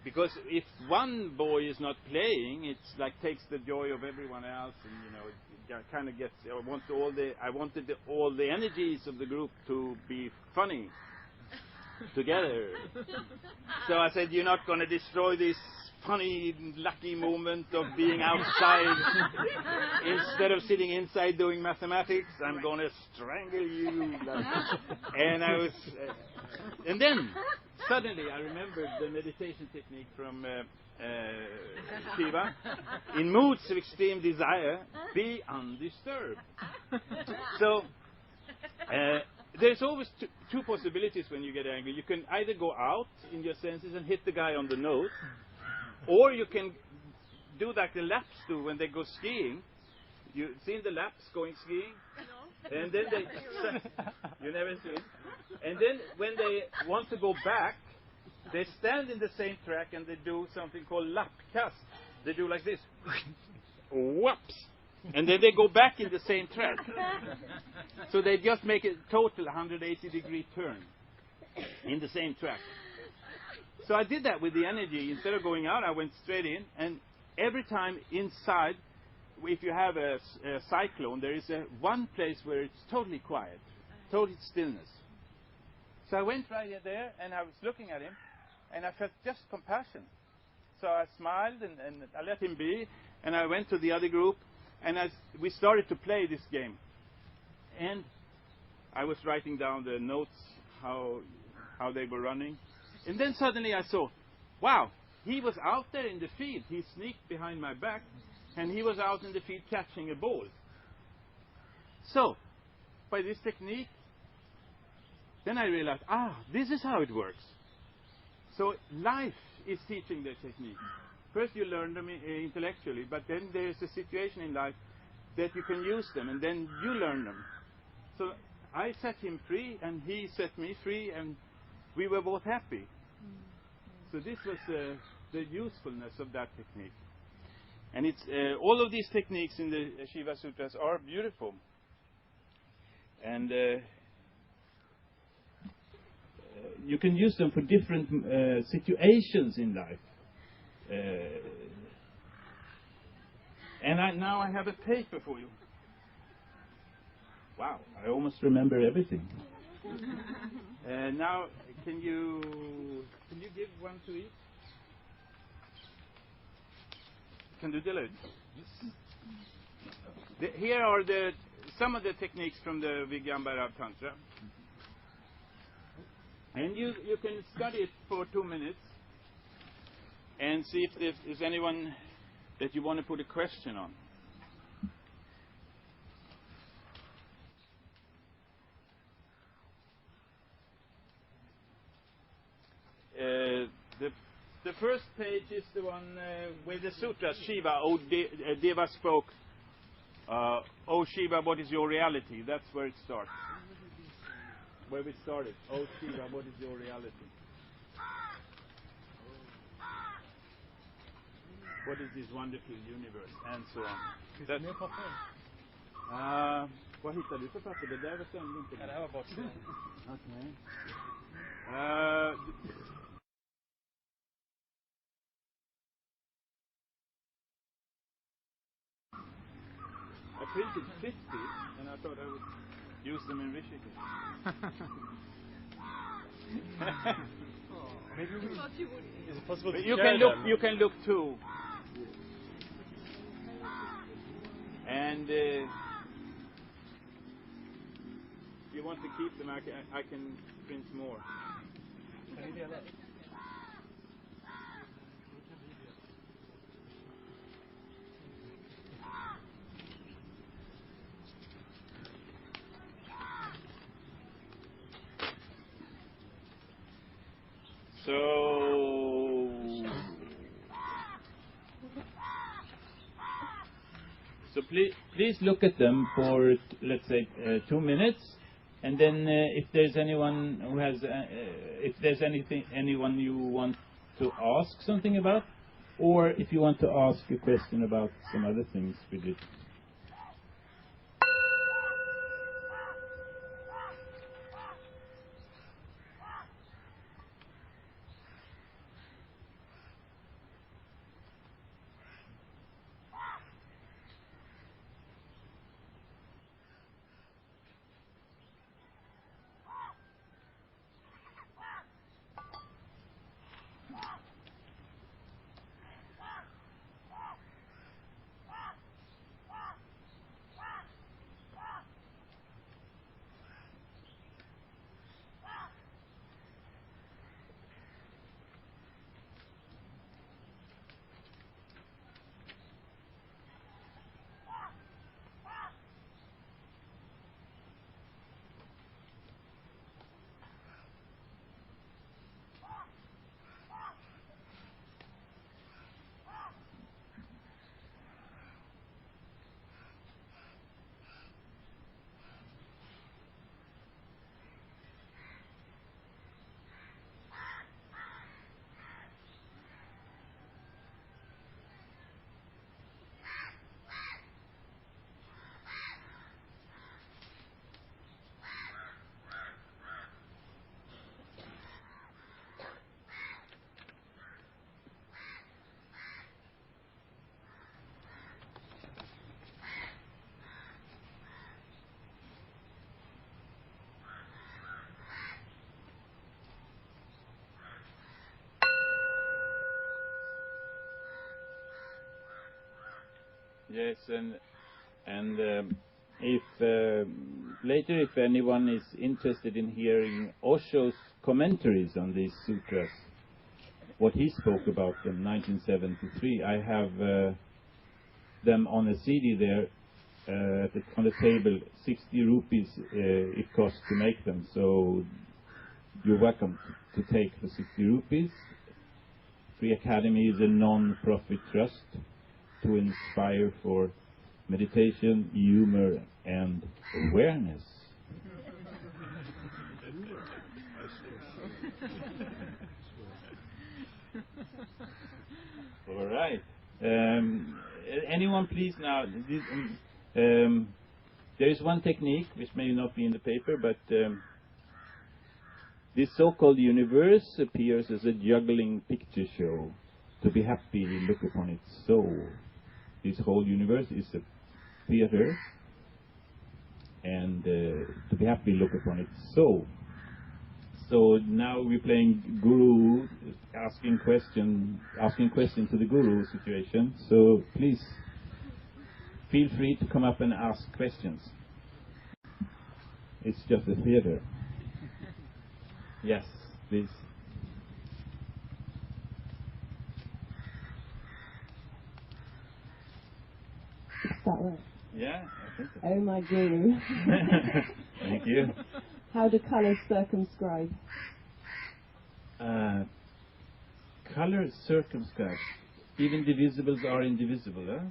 because if one boy is not playing, it's like takes the joy of everyone else, and you know, it kind of gets. I wanted all the energies of the group to be funny together. So I said, you're not going to destroy this funny, lucky moment of being outside instead of sitting inside doing mathematics. I'm going to strangle you. And I was, and then suddenly I remembered the meditation technique from Shiva. In moods of extreme desire, be undisturbed. So there's always two possibilities when you get angry. You can either go out in your senses and hit the guy on the nose, or you can do like the Laps do when they go skiing. You seen the Laps going skiing? No. And then they, you never seen. And then when they want to go back, they stand in the same track and they do something called lappkast. They do like this. Whoops. And then they go back in the same track. So they just make a total 180-degree turn in the same track. So I did that with the energy. Instead of going out, I went straight in. And every time inside, if you have a cyclone, there is one place where it's totally quiet. total stillness. So I went right there, and I was looking at him, and I felt just compassion. So I smiled, and I let him be, and I went to the other group, and we started to play this game. And I was writing down the notes, how they were running. And then suddenly I saw, wow, he was out there in the field. He sneaked behind my back, and he was out in the field catching a ball. So, by this technique, then I realized, this is how it works. So life is teaching the technique. First you learn them intellectually, but then there's a situation in life that you can use them, and then you learn them. So I set him free, and he set me free, and we were both happy. So this was the usefulness of that technique. And it's all of these techniques in the Shiva Sutras are beautiful. And you can use them for different situations in life. And now I have a paper for you. Wow, I almost remember everything. Now, can you give one to each? Can du dela ut? Here are some of the techniques from the VIGHYAN BHAIRAV Tantra. And you can study it for 2 minutes and see if there's anyone that you want to put a question on. The first page is the one with the sutras. Shiva, Deva spoke. O Shiva, what is your reality? That's where it starts. Where we started. O Shiva, what is your reality? What is this wonderful universe? And so on. Vad hittade du för papper? Det där var stämde inte. Ja, det här var bortstånd. Okej. I printed 50, and I thought I would use them in Rishikesh. Maybe we... Thought you would. Is it possible to You share can look. them? You can look too. And if you want to keep them, I can print more. Kan ni dela? So please look at them for, let's say, 2 minutes, and then if there's anyone who has, if there's anyone you want to ask something about, or if you want to ask a question about some other things we did. Yes, and if later, if anyone is interested in hearing Osho's commentaries on these sutras, what he spoke about in 1973, I have them on a CD there on the table. 60 rupees it costs to make them, so you're welcome to take the 60 rupees. Friakademi is a non-profit trust to inspire for meditation, humor, and awareness. All right. Anyone please now, there is one technique which may not be in the paper, but this so-called universe appears as a juggling picture show. To be happy, look upon it so. This whole universe is a theater, and to be happy, look upon it so. So now we're playing Guru, asking question to the Guru situation. So please feel free to come up and ask questions. It's just a theater. Yes, please. Is that right? Yeah, I think so. Oh my Guru. Thank you. How do colours circumscribe? Color circumscribe. Even divisibles are indivisible. Huh?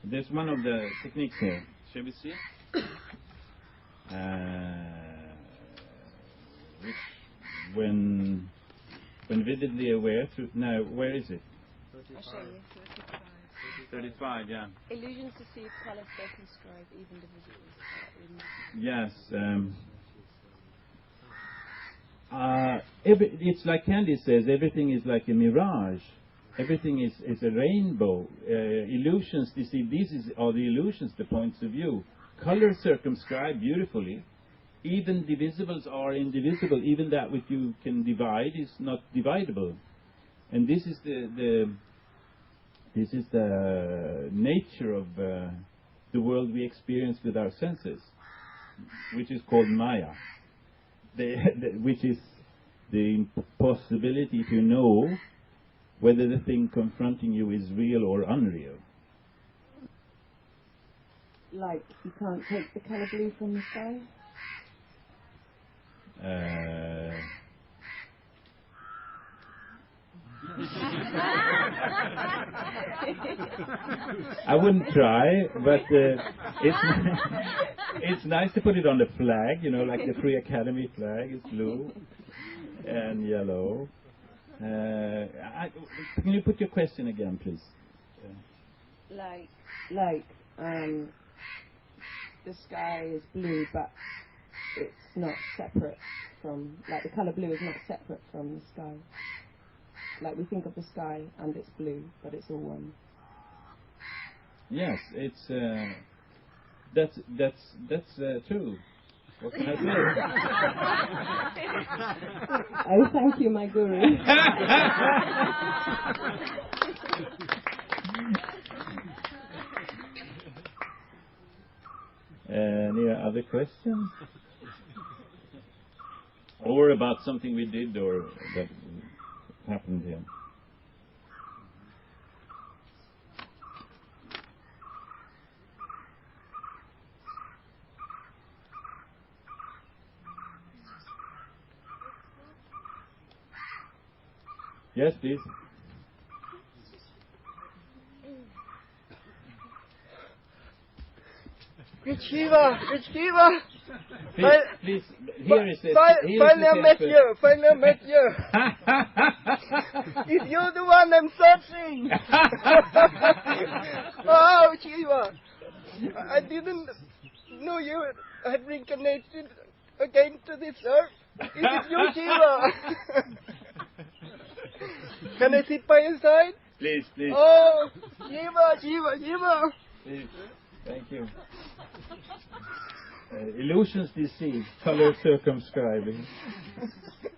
There's one of the techniques here. Shall we see? Which, when vividly aware through. Now, where is it? I'll show you. 35, yeah. Illusions deceive, colours circumscribe, even divisibles. Yes. It's like Candy says, everything is like a mirage. Everything is a rainbow. Illusions deceive. These are the illusions, the points of view. Color circumscribe beautifully. Even divisibles are indivisible. Even that which you can divide is not dividable. And this is the nature of the world we experience with our senses, which is called Maya. Which is the impossibility to know whether the thing confronting you is real or unreal. Like you can't take the colour blue from the sky? I wouldn't try, but it's nice to put it on the flag, like the Friakademi flag is blue and yellow. Can you put your question again, please? Like the sky is blue, but it's not separate from, like the colour blue is not separate from the sky. Like we think of the sky and it's blue, but it's all one. Yes, it's that's true. What can I say? Oh, thank you, my Guru. Any other questions? Or about something we did or that happened here? Yes, please. It's Shiva! It's Shiva! Please, here is it. Finally I met you! Finally I met you! If you're the one I'm searching! Oh, Shiva! I didn't know you had reincarnated again to this earth. Is it you, Shiva? Can I sit by your side? Please, please. Oh, Shiva, Shiva, Shiva! Please. Thank you. Illusions deceive, color circumscribing.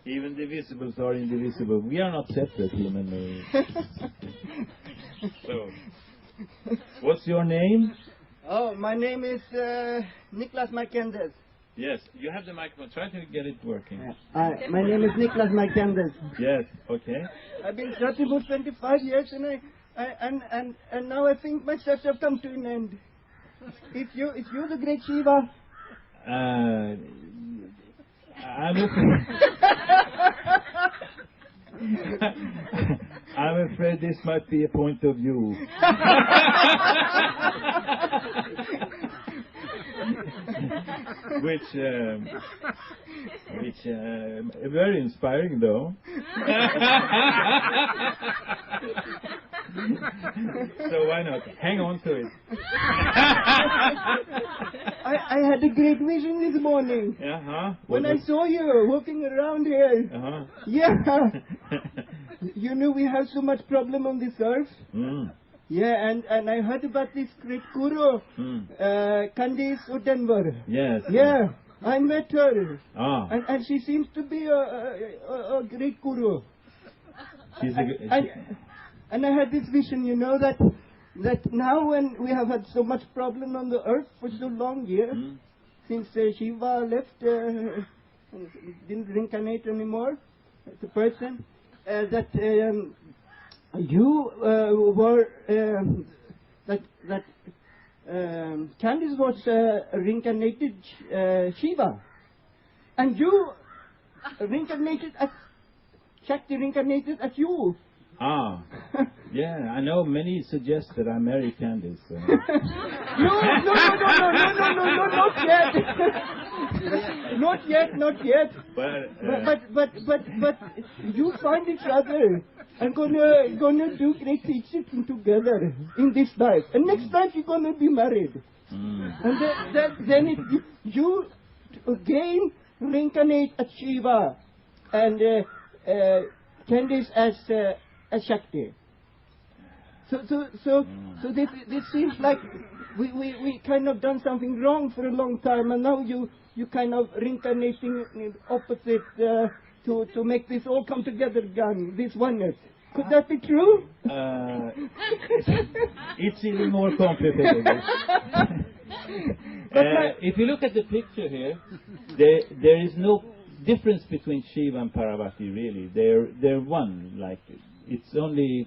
Even divisibles are indivisible. We are not separate, him and me. So, What's your name? Oh, my name is Niklas Markendes. Yes, you have the microphone. Try to get it working. My name is Niklas Markendes. Yes, okay. I've been searching for 25 years, and now I think my search have come to an end. It's you, the great Shiva. I'm afraid. I'm afraid this might be a point of view. which very inspiring though. So why not? Hang on to it. I had a great vision this morning. When I saw you walking around here. Yeah. You know we have so much problem on this earth. Yeah, and I heard about this great guru, Candice Denver. Yes. Yeah, I met her. Ah. And she seems to be a great guru. And I had this vision, you know, that now when we have had so much problem on the earth for so long, since Shiva left, didn't reincarnate anymore as a person, that you were Candice was reincarnated Shiva, and you reincarnated as Shakti reincarnated as you. Ah, yeah, I know many suggest that I marry Candice. No, not yet. Not yet. But you find each other and gonna do great teaching together in this life, and next life you're gonna be married, and then you again reincarnate as Shiva, and Candice as Shakti. So this seems like we kind of done something wrong for a long time, and now you kind of reincarnating opposite to make this all come together again, this oneness. Could that be true? It's even more complicated. If you look at the picture here, there is no difference between Shiva and Parvati, really. They're one. Like, it's only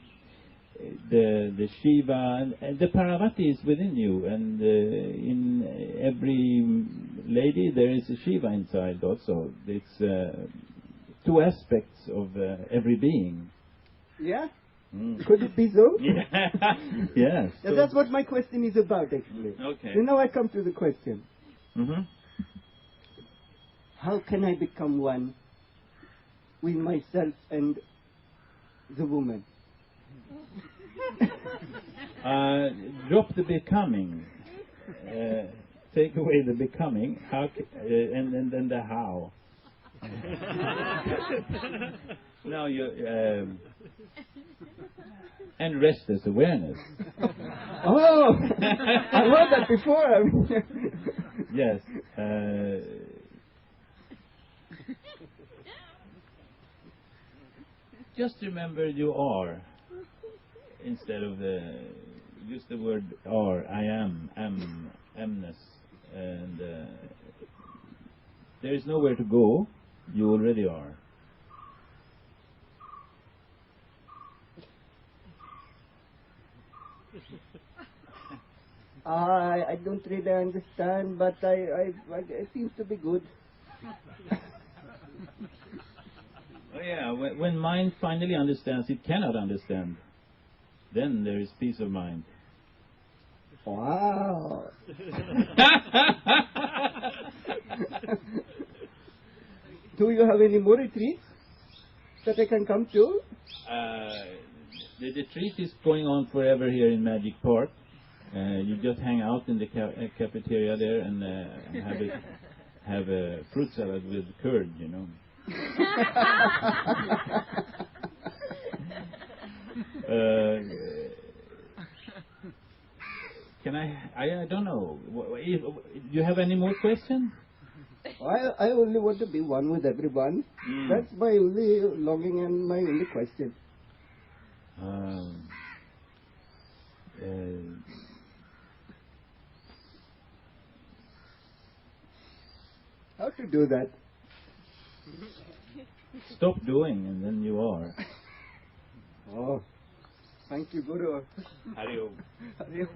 the Shiva and the Parvati is within you, and in every lady there is a Shiva inside also. It's two aspects of every being. Yeah? Could it be so? Yes. Yeah, that's what my question is about, actually. Okay. So now I come to the question. How can I become one with myself and the woman? Drop the becoming. Take away the becoming. How and then the how. Now you and rest as awareness. Oh, I heard that before. Yes. Just remember you are, instead of use the word are. I am, amness, and there is nowhere to go. You already are. I don't really understand, but it seems to be good. Oh yeah, when mind finally understands it cannot understand, then there is peace of mind. Wow. Do you have any more retreats that I can come to? The retreat is going on forever here in MAGICpark. You just hang out in the cafeteria there and have a fruit salad with curd, you know. Can I don't know. Do you have any more questions? I only want to be one with everyone. That's my only longing and my only question. how to do that. Stop doing, and then you are. Oh, thank you, Guru. Hari Om. Hari Om.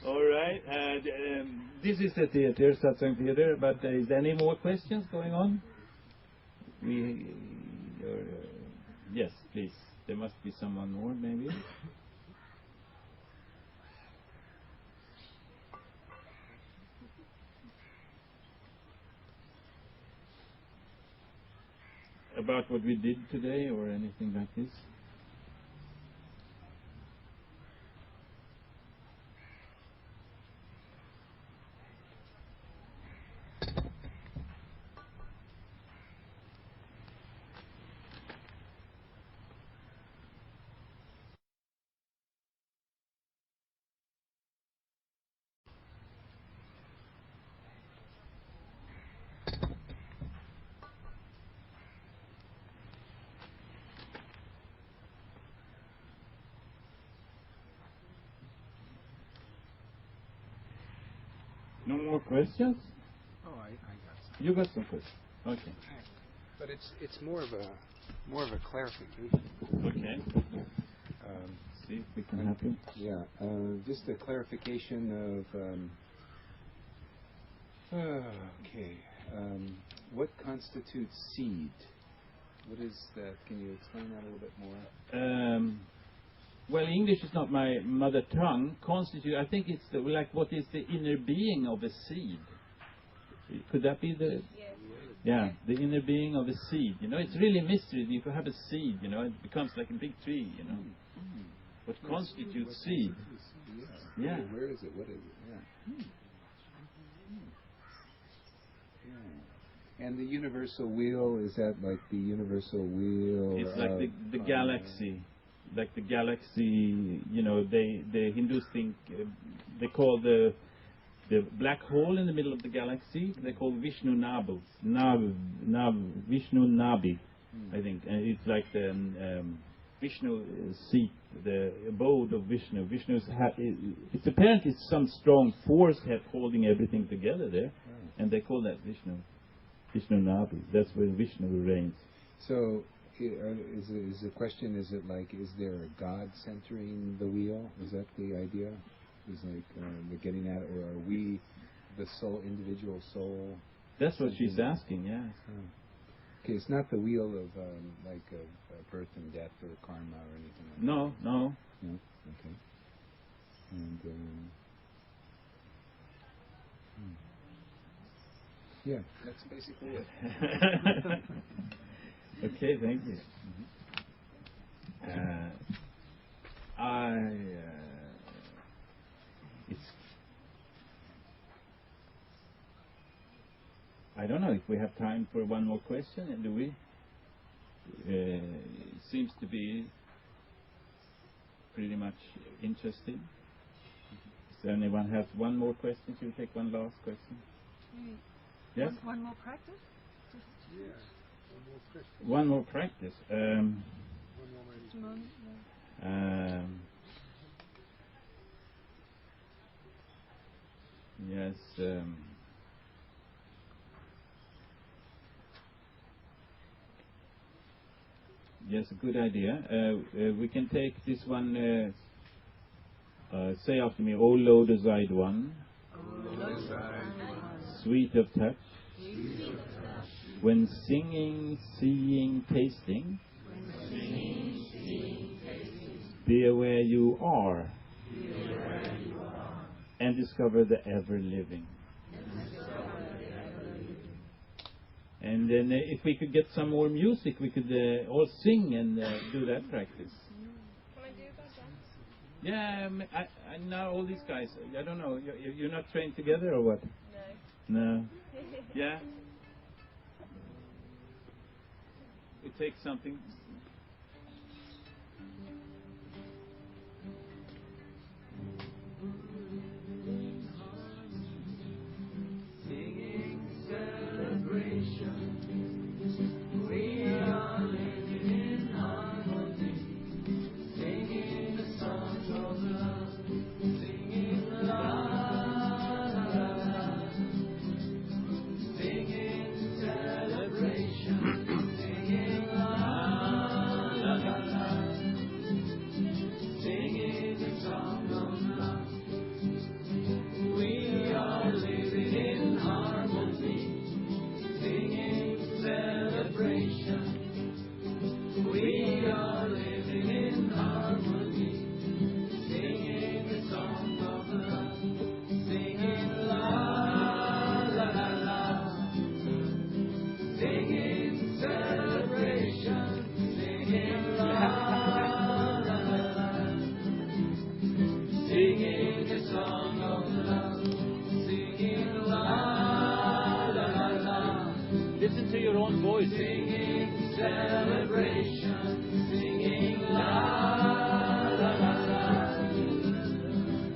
All right. This is the theater, SATSANG Theater. But is there any more questions going on? Yes, please. There must be someone more, maybe. About what we did today, or anything like this? No more questions? Oh, I got some. You got some questions. Okay. But it's more of a clarification. Okay. See if we can help you. Yeah, just a clarification of. Okay. What constitutes seed? What is that? Can you explain that a little bit more? Well, English is not my mother tongue. Constitute, I think it's like what is the inner being of a seed? Could that be the... Yes. Yeah, the inner being of a seed. You know, it's really a mystery. If you have a seed, you know, it becomes like a big tree, you know. What constitutes seed? Yeah. Yeah. Where is it? What is it? Yeah. Yeah. And the universal wheel, is that like the universal wheel? It's like the galaxy. Like the galaxy, you know, the Hindus think, they call the black hole in the middle of the galaxy, they call Vishnu Nabhas. Vishnu Nabi, I think. And it's like the Vishnu seat, the abode of Vishnu. It's apparently some strong force holding everything together there, and they call that Vishnu Nabi. That's where Vishnu reigns. So, is the question, is it like, is there a God centering the wheel? Is that the idea? Is like we're getting at, or are we the soul, individual soul? That's what she's asking, yeah. Okay, it's not the wheel of birth and death or karma or anything like that. No. No? Okay. And yeah, that's basically it. Okay, thank you. I don't know if we have time for one more question, and do we? Seems to be pretty much interesting. Does anyone have one more question? Should we take one last question? Yes? One more practice? One more practice. Just a moment. Yes. Yes, a good idea. We can take this one. Say after me, O Lord Aside One, sweet of touch, when singing, seeing, tasting, be aware you are, and discover the ever-living. And then if we could get some more music, we could all sing and do that practice. Can I do that? Yeah, I now all these guys, I don't know, you're not trained together or what? No. Yeah? It takes something. Singing celebration, we are living celebration, singing la la la la.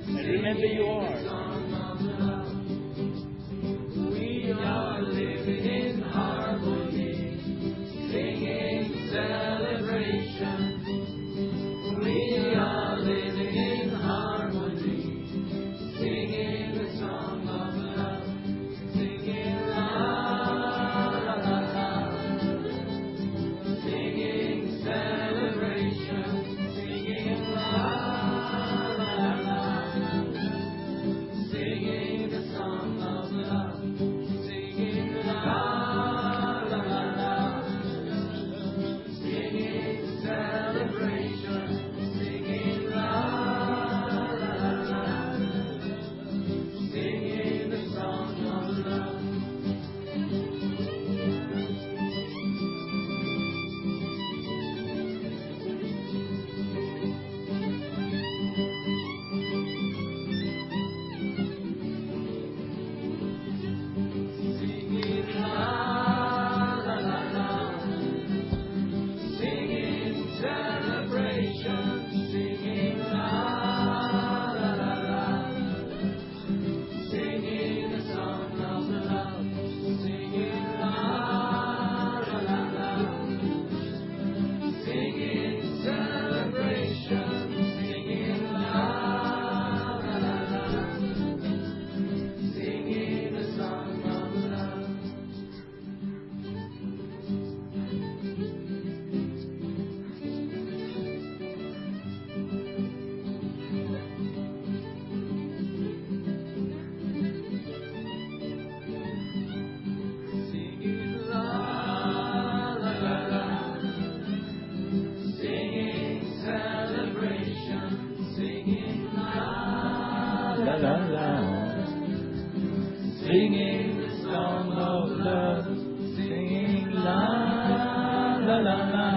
And remember you are. We are living in harmony, singing celebration. We are living in harmony, singing the song of love, singing la la la la, singing celebration, singing la la la la, singing the song of love, singing la la la la, singing celebration. Singing the song of love, singing la la la la,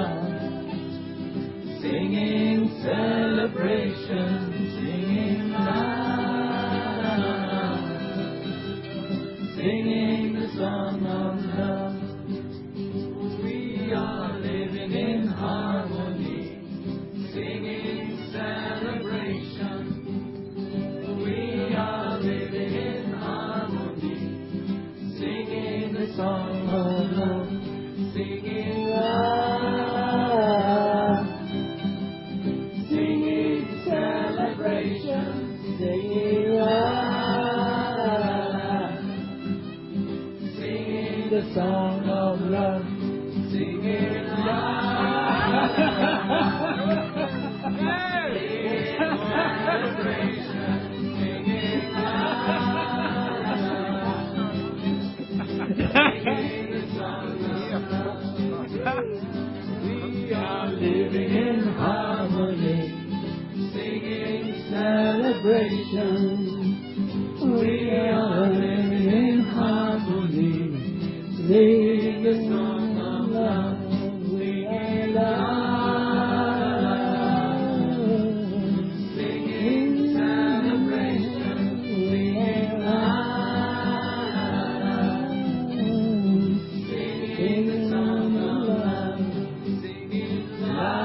singing celebration, singing la la la la, singing the song of love. We are living in harmony, singing celebration. We are living in harmony, singing the song of love, singing love, singing celebration, singing love, singing the song of love, singing love, celebration. We are living in harmony, singing celebration. We are living in harmony, singing the song of love, singing love, singing celebration, singing love, singing the song of love, singing la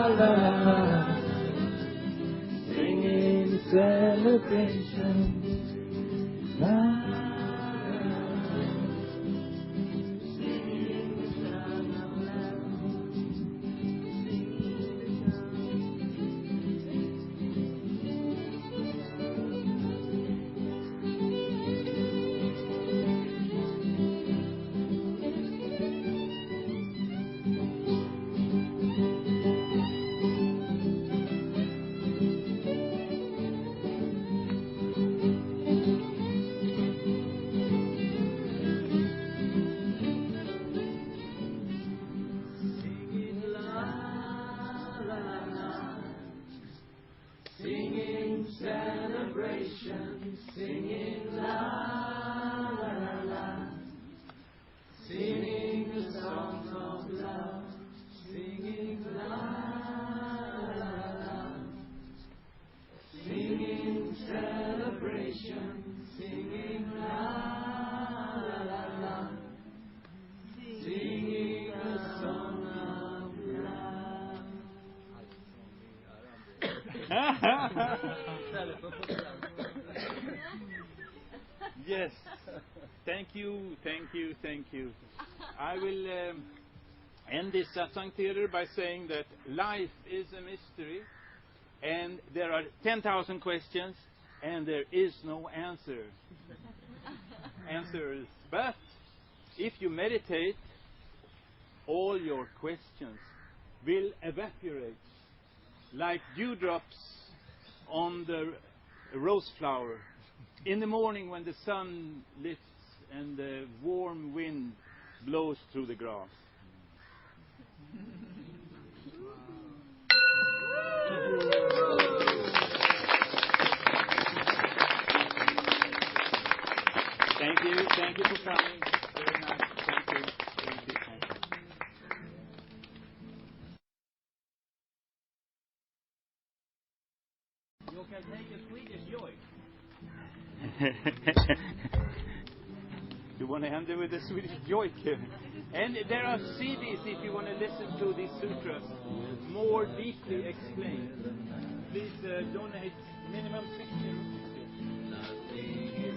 la la, singing celebration, la. Singing celebration, singing la la la la, singing the song of love, singing la la la, singing celebration, singing la la la, singing the song. Yes. Thank you. I will end this satsang theater by saying that life is a mystery, and there are 10,000 questions, and there is no answers. But if you meditate, all your questions will evaporate like dewdrops on the rose flower in the morning when the sun lifts and the warm wind blows through the grass. Thank you for coming. Very nice. Thank you. You can take a Swedish joy. You want to end it with a Swedish joy? And there are CDs if you want to listen to these sutras more deeply explained. Please donate minimum 60 rupees.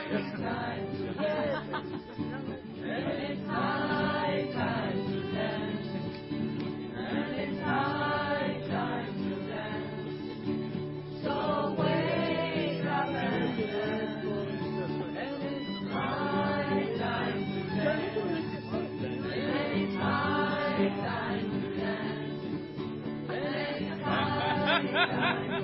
it's time to dance. And it's high time to dance. And it's high time to dance. So wake up and dance. And it's high time to dance. And it's high time to dance. And it's high time to dance.